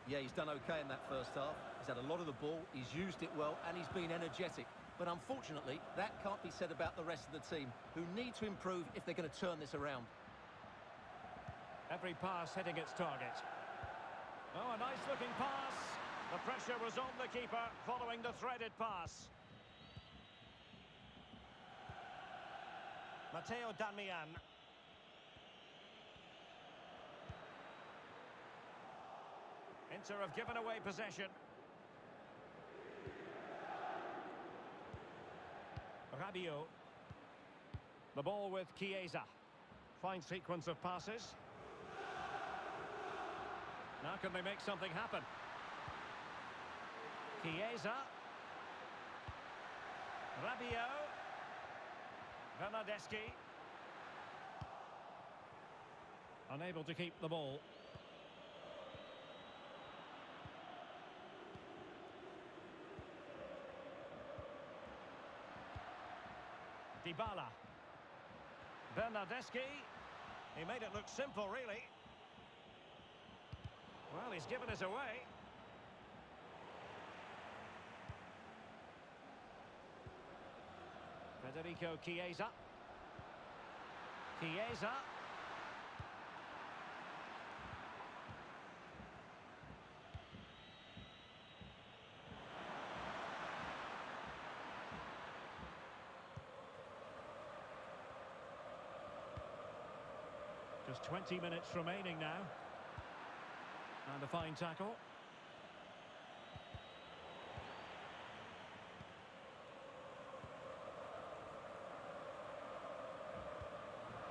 Yeah, he's done okay in that first half. He's had a lot of the ball, he's used it well, and he's been energetic. But unfortunately, that can't be said about the rest of the team, who need to improve if they're going to turn this around. Every pass hitting its target. Oh, a nice-looking pass. The pressure was on the keeper following the threaded pass. Matteo Darmian. Inter have given away possession. Rabiot. The ball with Chiesa. Fine sequence of passes. Now can they make something happen? Chiesa. Rabiot. Bernardeschi. Unable to keep the ball. Dybala. Bernardeschi. He made it look simple, really. Well, he's given us away. Federico Chiesa. Chiesa. Just 20 minutes remaining now. And a fine tackle.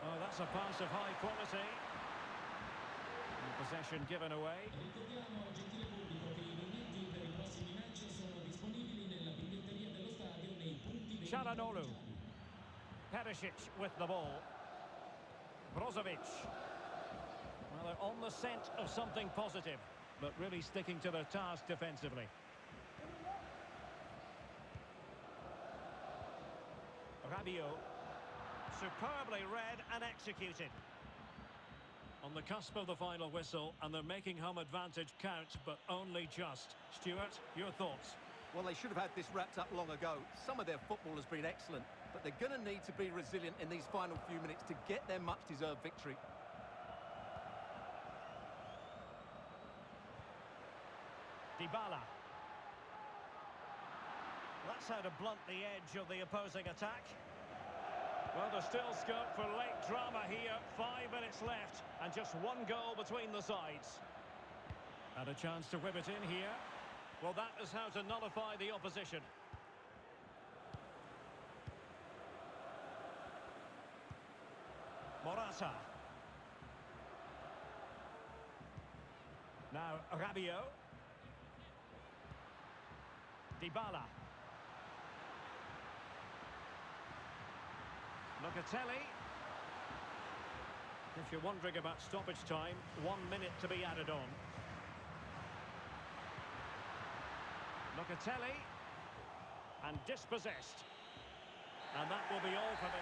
Oh, that's a pass of high quality. And possession given away. Ricordiamo al gentile pubblico che i biglietti per i prossimi match sono disponibili nella biglietteria dello stadio nei punti vendita Çalhanoğlu. ufficiali. Perisic with the ball. Brozovic. Well, they're on the scent of something positive, but really sticking to their task defensively. Rabiot. Superbly read and executed. On the cusp of the final whistle, and they're making home advantage count, but only just. Stuart, your thoughts? Well, they should have had this wrapped up long ago. Some of their football has been excellent, but they're going to need to be resilient in these final few minutes to get their much-deserved victory. Dybala. That's how to blunt the edge of the opposing attack. Well, there's still scope for late drama here. 5 minutes left, and just one goal between the sides. And a chance to whip it in here. Well, that is how to nullify the opposition. Morata. Now, Rabiot. Dybala. Locatelli. If you're wondering about stoppage time, 1 minute to be added on. Locatelli. And dispossessed. And that will be all for the...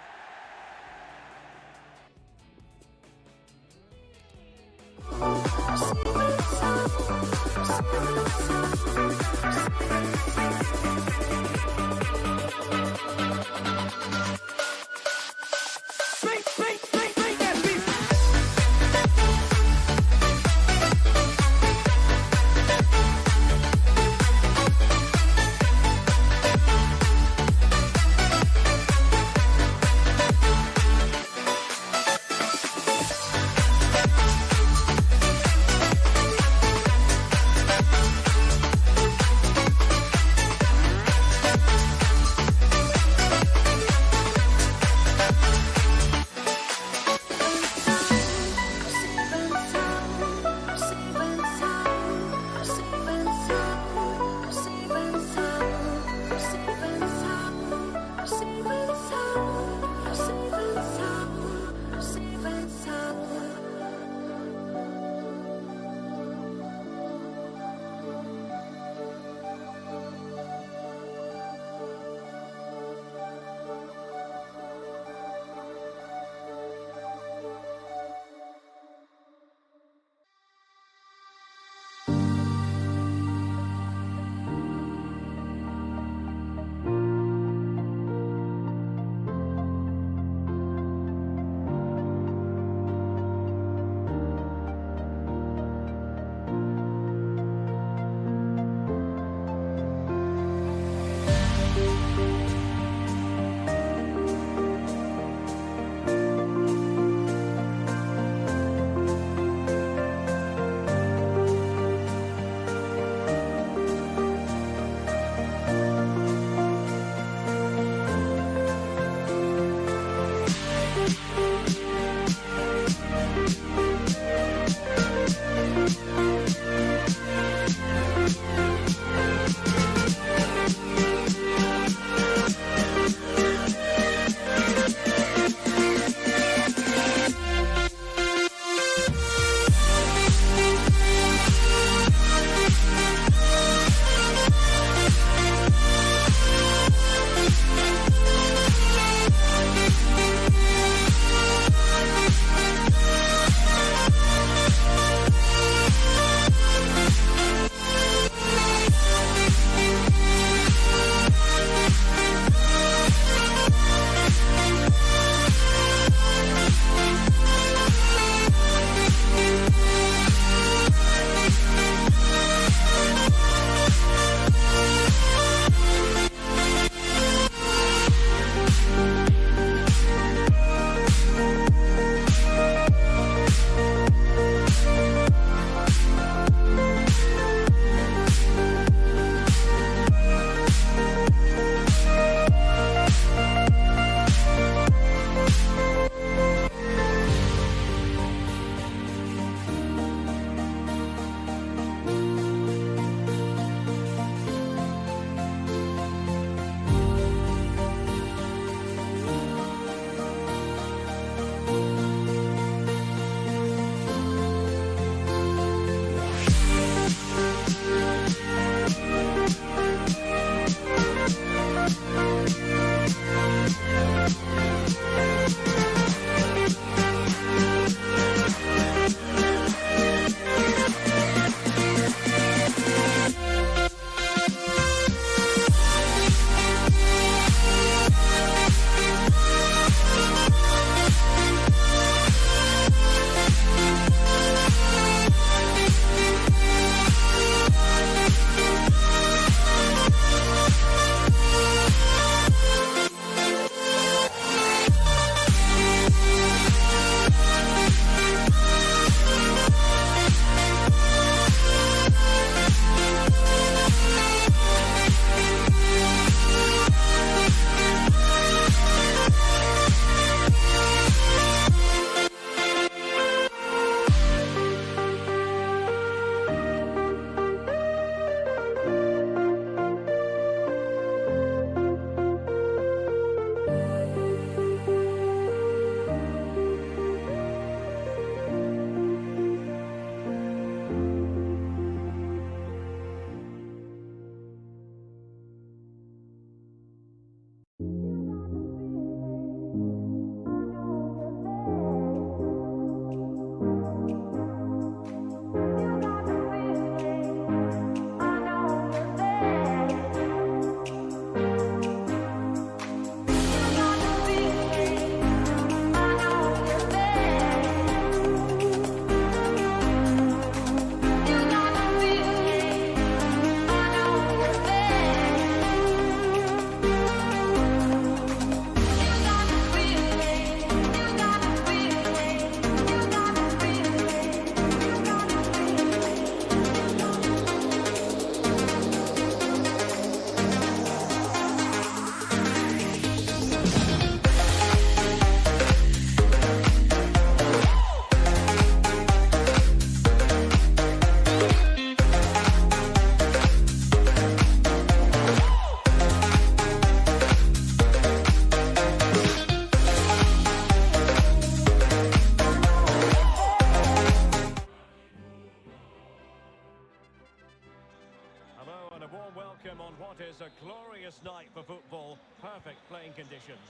welcome on what is a glorious night for football. Perfect playing conditions.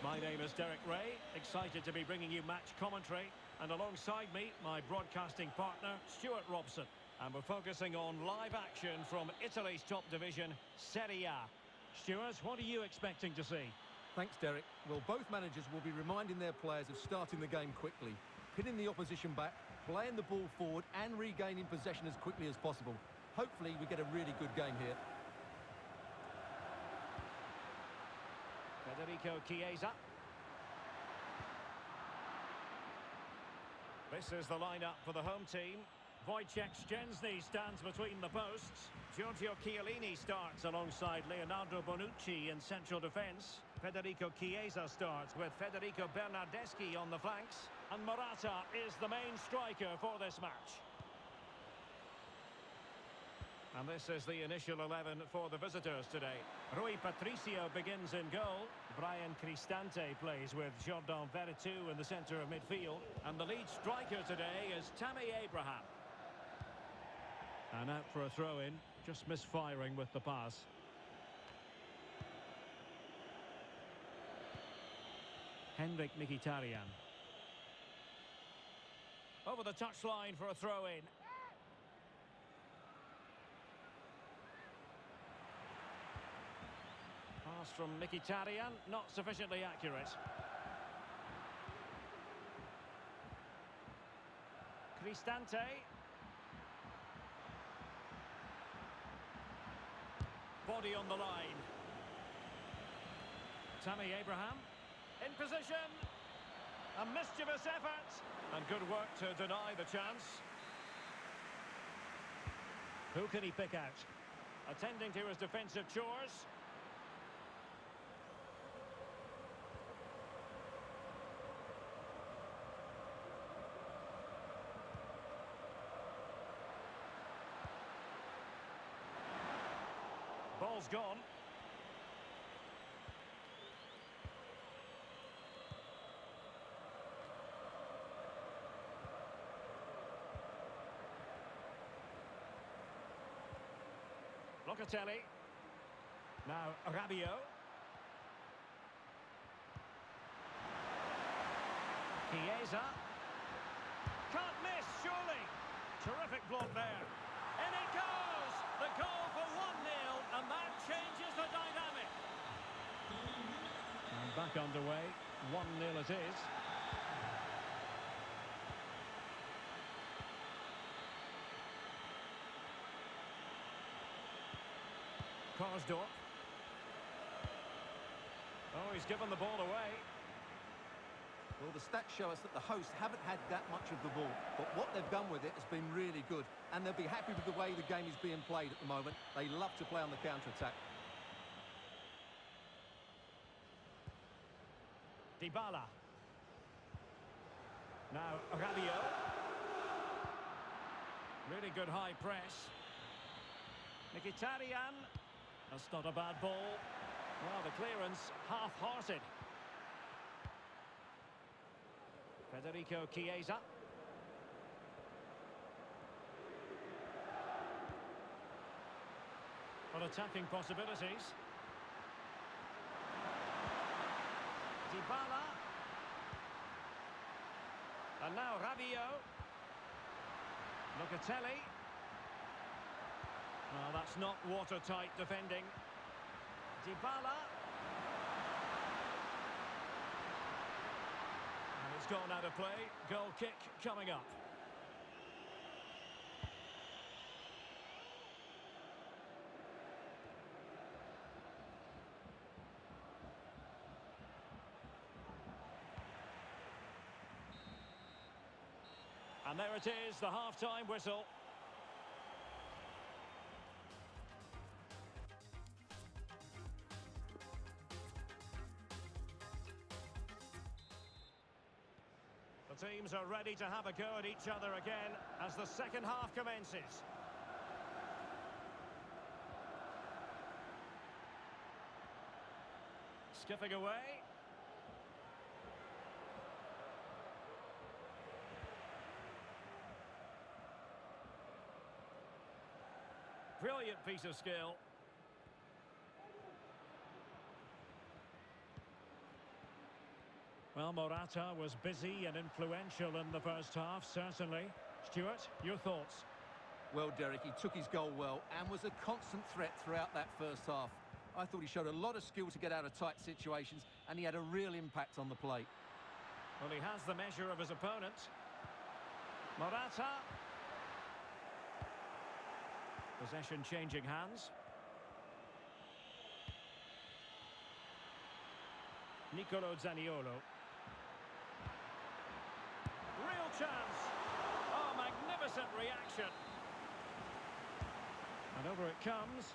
My name is Derek Ray, excited to be bringing you match commentary. And alongside me, my broadcasting partner, Stuart Robson. And we're focusing on live action from Italy's top division, Serie A. Stuart, what are you expecting to see? Thanks, Derek. Well, both managers will be reminding their players of starting the game quickly, pinning the opposition back, playing the ball forward and regaining possession as quickly as possible. Hopefully we get a really good game here. Federico Chiesa. This is the lineup for the home team. Wojciech Szczęsny stands between the posts. Giorgio Chiellini starts alongside Leonardo Bonucci in central defence. Federico Chiesa starts with Federico Bernardeschi on the flanks. And Morata is the main striker for this match. And this is the initial 11 for the visitors today. Rui Patricio begins in goal. Brian Cristante plays with Jordan Veretout in the centre of midfield. And the lead striker today is Tammy Abraham. And out for a throw-in, just misfiring with the pass. Henrik Mkhitaryan. Over the touchline for a throw-in. Pass from Mkhitaryan, not sufficiently accurate. Cristante. Body on the line. Tammy Abraham in position. A mischievous effort. And good work to deny the chance. Who can he pick out? Attending to his defensive chores. Ball's gone. Locatelli. Now Rabiot. Chiesa. Can't miss, surely. Terrific block there. And it goes! The goal for 1-0, and that changes the dynamic. And back underway, 1-0 it is. Karsdorp. Oh, he's given the ball away. Well, the stats show us that the hosts haven't had that much of the ball, but what they've done with it has been really good, and they'll be happy with the way the game is being played at the moment. They love to play on the counter-attack. Dybala. Now Rabiot. Really good high press. Mkhitaryan. That's not a bad ball. Well, the clearance half-hearted. Federico Chiesa. On attacking possibilities. Dybala. And now Rabiot. Locatelli. Well, that's not watertight defending. Dybala. And it's gone out of play. Goal kick coming up. And there it is, the half-time whistle. The teams are ready to have a go at each other again as the second half commences. Skipping away. Brilliant piece of skill. Well, Morata was busy and influential in the first half, certainly. Stuart, your thoughts? Well, Derek, he took his goal well and was a constant threat throughout that first half. I thought he showed a lot of skill to get out of tight situations, and he had a real impact on the play. Well, he has the measure of his opponent. Morata. Possession changing hands. Nicolo Zaniolo. Real chance. Oh, magnificent reaction. And over it comes.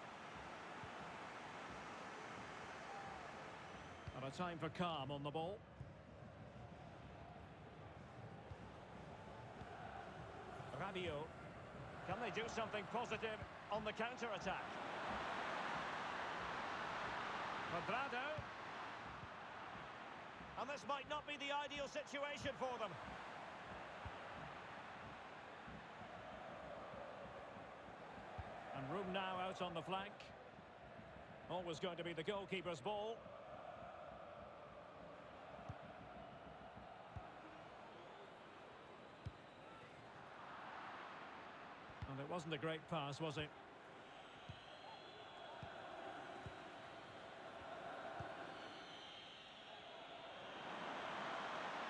And a time for calm on the ball. Rabiot. Can they do something positive on the counter-attack? Cuadrado. And this might not be the ideal situation for them. And room now out on the flank. Always going to be the goalkeeper's ball. And it wasn't a great pass, was it?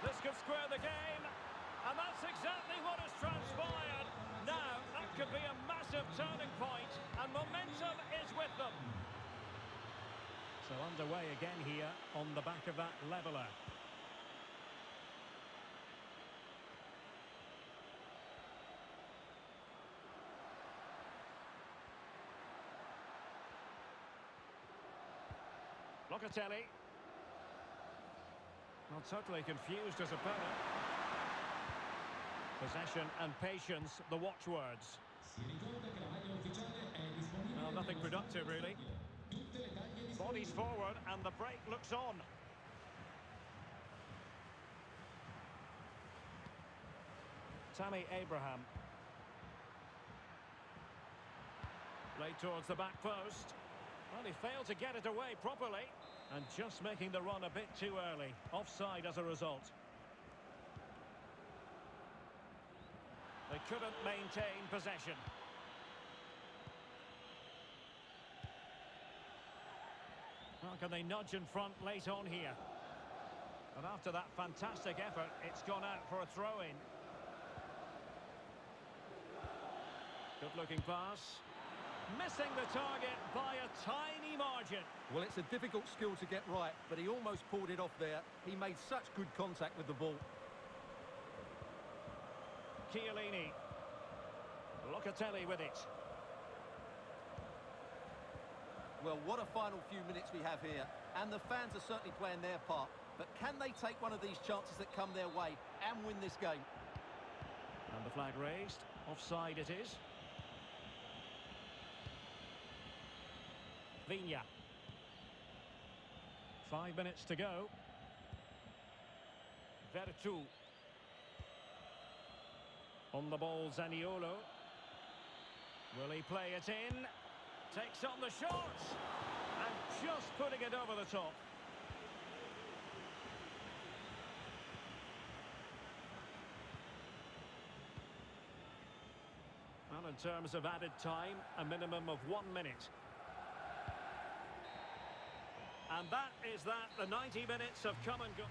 This could square the game, and that's exactly what has transpired. Now, that could be a massive turning point, and momentum is with them. So underway again here on the back of that leveller. Locatelli. Not totally confused his opponent. Possession and patience, the watchwords. Si ricorda che la maglia ufficiale è disponibile. Well, nothing productive, really. Tutte le taglie disponibili. Bodies forward and the break looks on. Tammy Abraham. Played towards the back post. Well, he failed to get it away properly. And just making the run a bit too early. Offside as a result. They couldn't maintain possession. Well, can they nudge in front late on here? And after that fantastic effort, it's gone out for a throw-in. Good-looking pass. Missing the target by a tiny margin. Well, it's a difficult skill to get right, but he almost pulled it off there. He made such good contact with the ball. Chiellini. Locatelli with it. Well, what a final few minutes we have here. And the fans are certainly playing their part. But can they take one of these chances that come their way and win this game? And the flag raised. Offside it is. Viña. 5 minutes to go. Vertu. On the ball, Zaniolo. Will he play it in? Takes on the shot. And just putting it over the top. Well, in terms of added time, a minimum of 1 minute. And that is that. The 90 minutes have come and gone.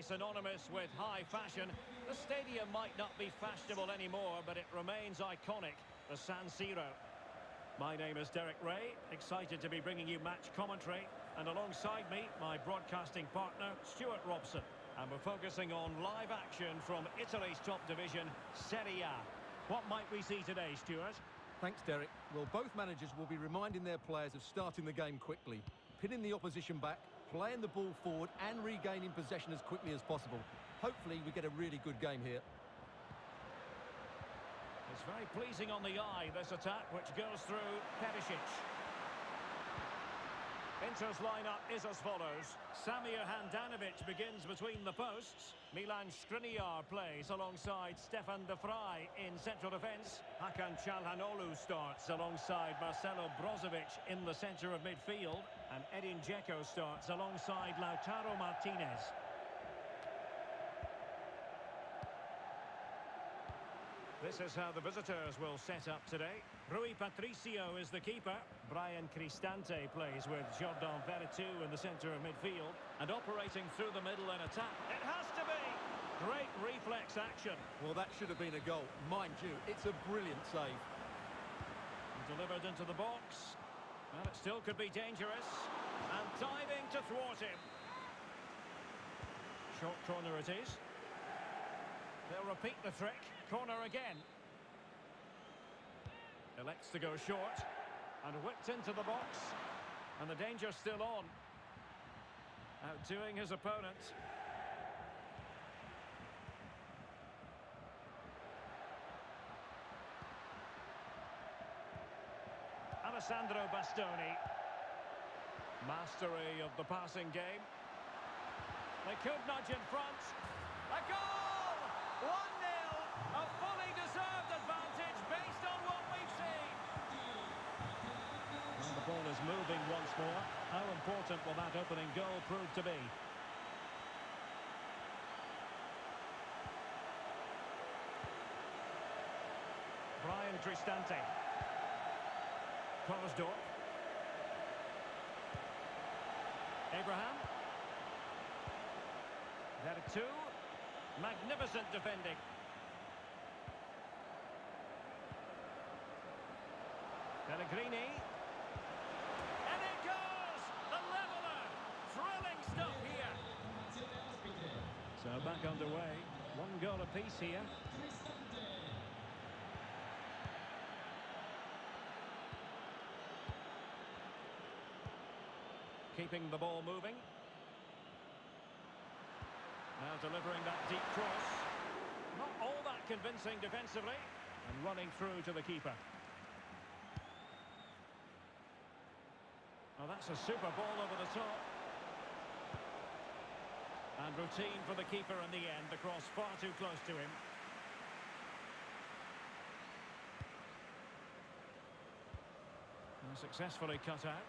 synonymous with high fashion. The stadium might not be fashionable anymore, but it remains iconic, the San Siro. My name is Derek Ray, excited to be bringing you match commentary, and alongside me, my broadcasting partner, Stuart Robson. And we're focusing on live action from Italy's top division, Serie A. What might we see today, Stuart? Thanks, Derek. Well, both managers will be reminding their players of starting the game quickly, pinning the opposition back, playing the ball forward and regaining possession as quickly as possible. Hopefully we get a really good game here. It's very pleasing on the eye, this attack, which goes through Perisic. Inter's lineup is as follows. Samir Handanovic begins between the posts. Milan Skriniar plays alongside Stefan de Vrij in central defence. Hakan Çalhanoğlu starts alongside Marcelo Brozovic in the centre of midfield. And Edin Dzeko starts alongside Lautaro Martinez. This is how the visitors will set up today. Rui Patricio is the keeper. Brian Cristante plays with Jordan Veretout in the centre of midfield. And operating through the middle in attack. It has to be! Great reflex action. Well, that should have been a goal. Mind you, it's a brilliant save. Delivered into the box. Well, it still could be dangerous. And diving to thwart him. Short corner it is. They'll repeat the trick. Corner again. Elects to go short. And whipped into the box. And the danger's still on. Outdoing his opponent. Alessandro Bastoni. Mastery of the passing game. They could nudge in front. A goal! 1-0. A fully deserved advantage based on what we've seen. And the ball is moving once more. How important will that opening goal prove to be? Brian Cristante. Korsdorp. Abraham. Veretout. Magnificent defending. Pellegrini. And it goes! The leveller! Thrilling stuff here. So back underway. 1 goal apiece here. Keeping the ball moving. Now delivering that deep cross. Not all that convincing defensively. And running through to the keeper. Well, that's a super ball over the top. And routine for the keeper in the end. The cross far too close to him. And successfully cut out.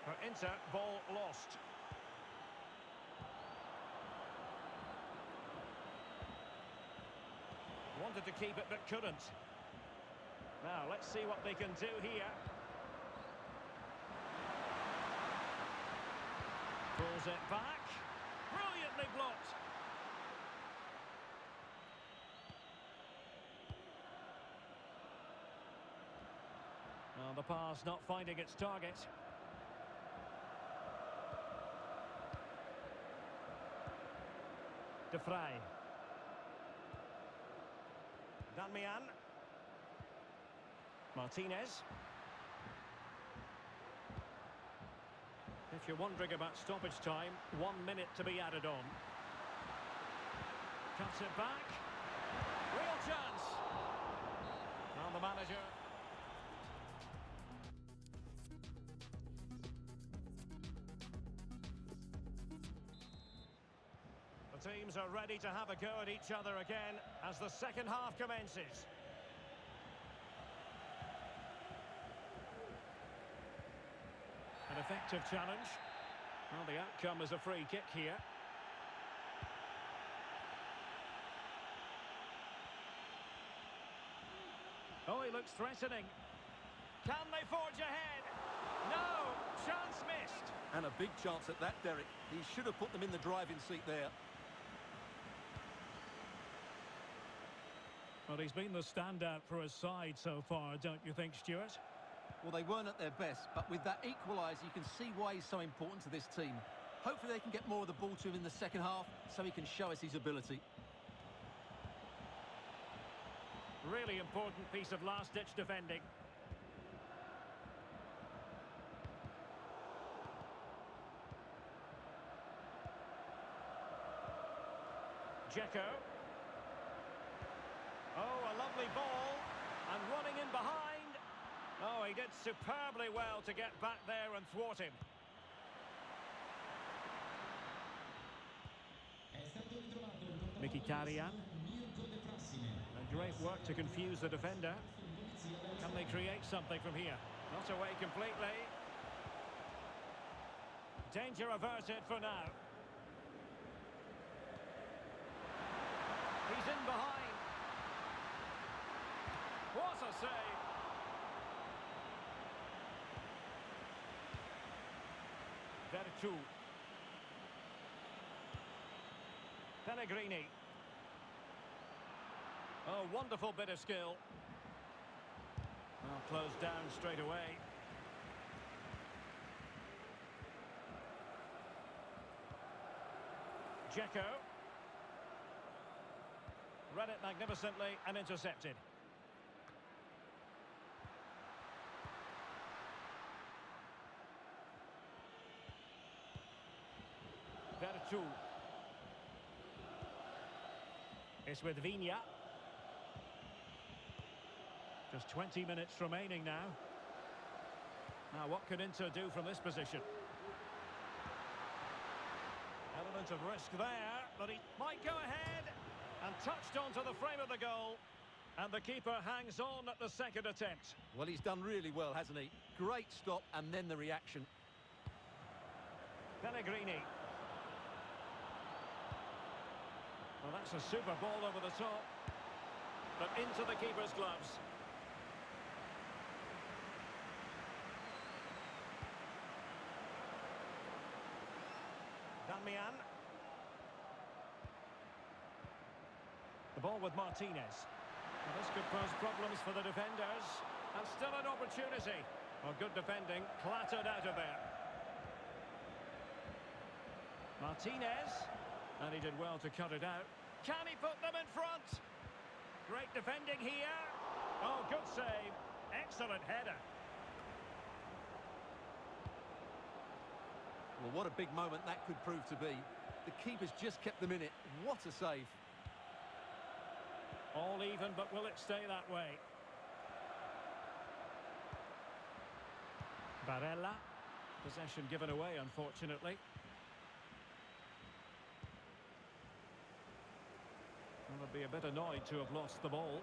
For Inter, ball lost. Wanted to keep it but couldn't. Now let's see what they can do here. Pulls it back. Brilliantly blocked. Well, the pass not finding its target. De Vrij. Damian. Martinez. If you're wondering about stoppage time, 1 minute to be added on. Cuts it back. Real chance. And the manager. The teams are ready to have a go at each other again as the second half commences. An effective challenge. Well, the outcome is a free kick here. Oh, he looks threatening. Can they forge ahead? No! Chance missed. And a big chance at that, Derek. He should have put them in the driving seat there. Well, he's been the standout for his side so far, don't you think, Stuart? Well, they weren't at their best, but with that equaliser, you can see why he's so important to this team. Hopefully they can get more of the ball to him in the second half, so he can show us his ability. Really important piece of last-ditch defending. Dzeko. Oh, a lovely ball. And running in behind. Oh, he did superbly well to get back there and thwart him. È stato ritrovato il controllo Mkhitaryan. Mirko De Frassine. And great work to confuse the defender. Can they create something from here? Not away completely. Danger averted for now. He's in behind. What a save. Vertu. Pellegrini. Oh, wonderful bit of skill. Well, closed down straight away. Dzeko. Read it magnificently and intercepted. Vertu. It's with Viña. Just 20 minutes remaining now. Now, what can Inter do from this position? Element of risk there, but he might go ahead. And touched onto the frame of the goal. And the keeper hangs on at the second attempt. Well, he's done really well, hasn't he? Great stop, and then the reaction. Pellegrini. Well, that's a super ball over the top. But into the keeper's gloves. Damian. The ball with Martinez. Well, this could pose problems for the defenders. And still an opportunity. Well, good defending, clattered out of there. Martinez. And he did well to cut it out. Can he put them in front? Great defending here. Oh, good save. Excellent header. Well, what a big moment that could prove to be. The keeper's just kept them in it. What a save. All even, but will it stay that way? Barella. Possession given away, unfortunately. Well, they'll be a bit annoyed to have lost the ball.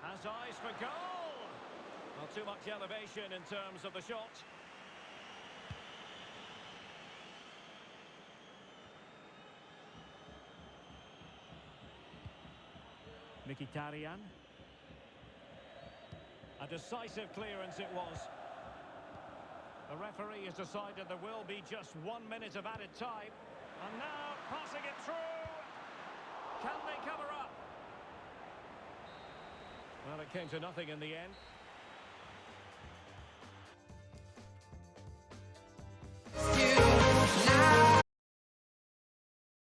Has eyes for goal! Not too much elevation in terms of the shot. Mkhitaryan. A decisive clearance it was. The referee has decided there will be just 1 minute of added time. And now, passing it through. Can they cover up? Well, it came to nothing in the end.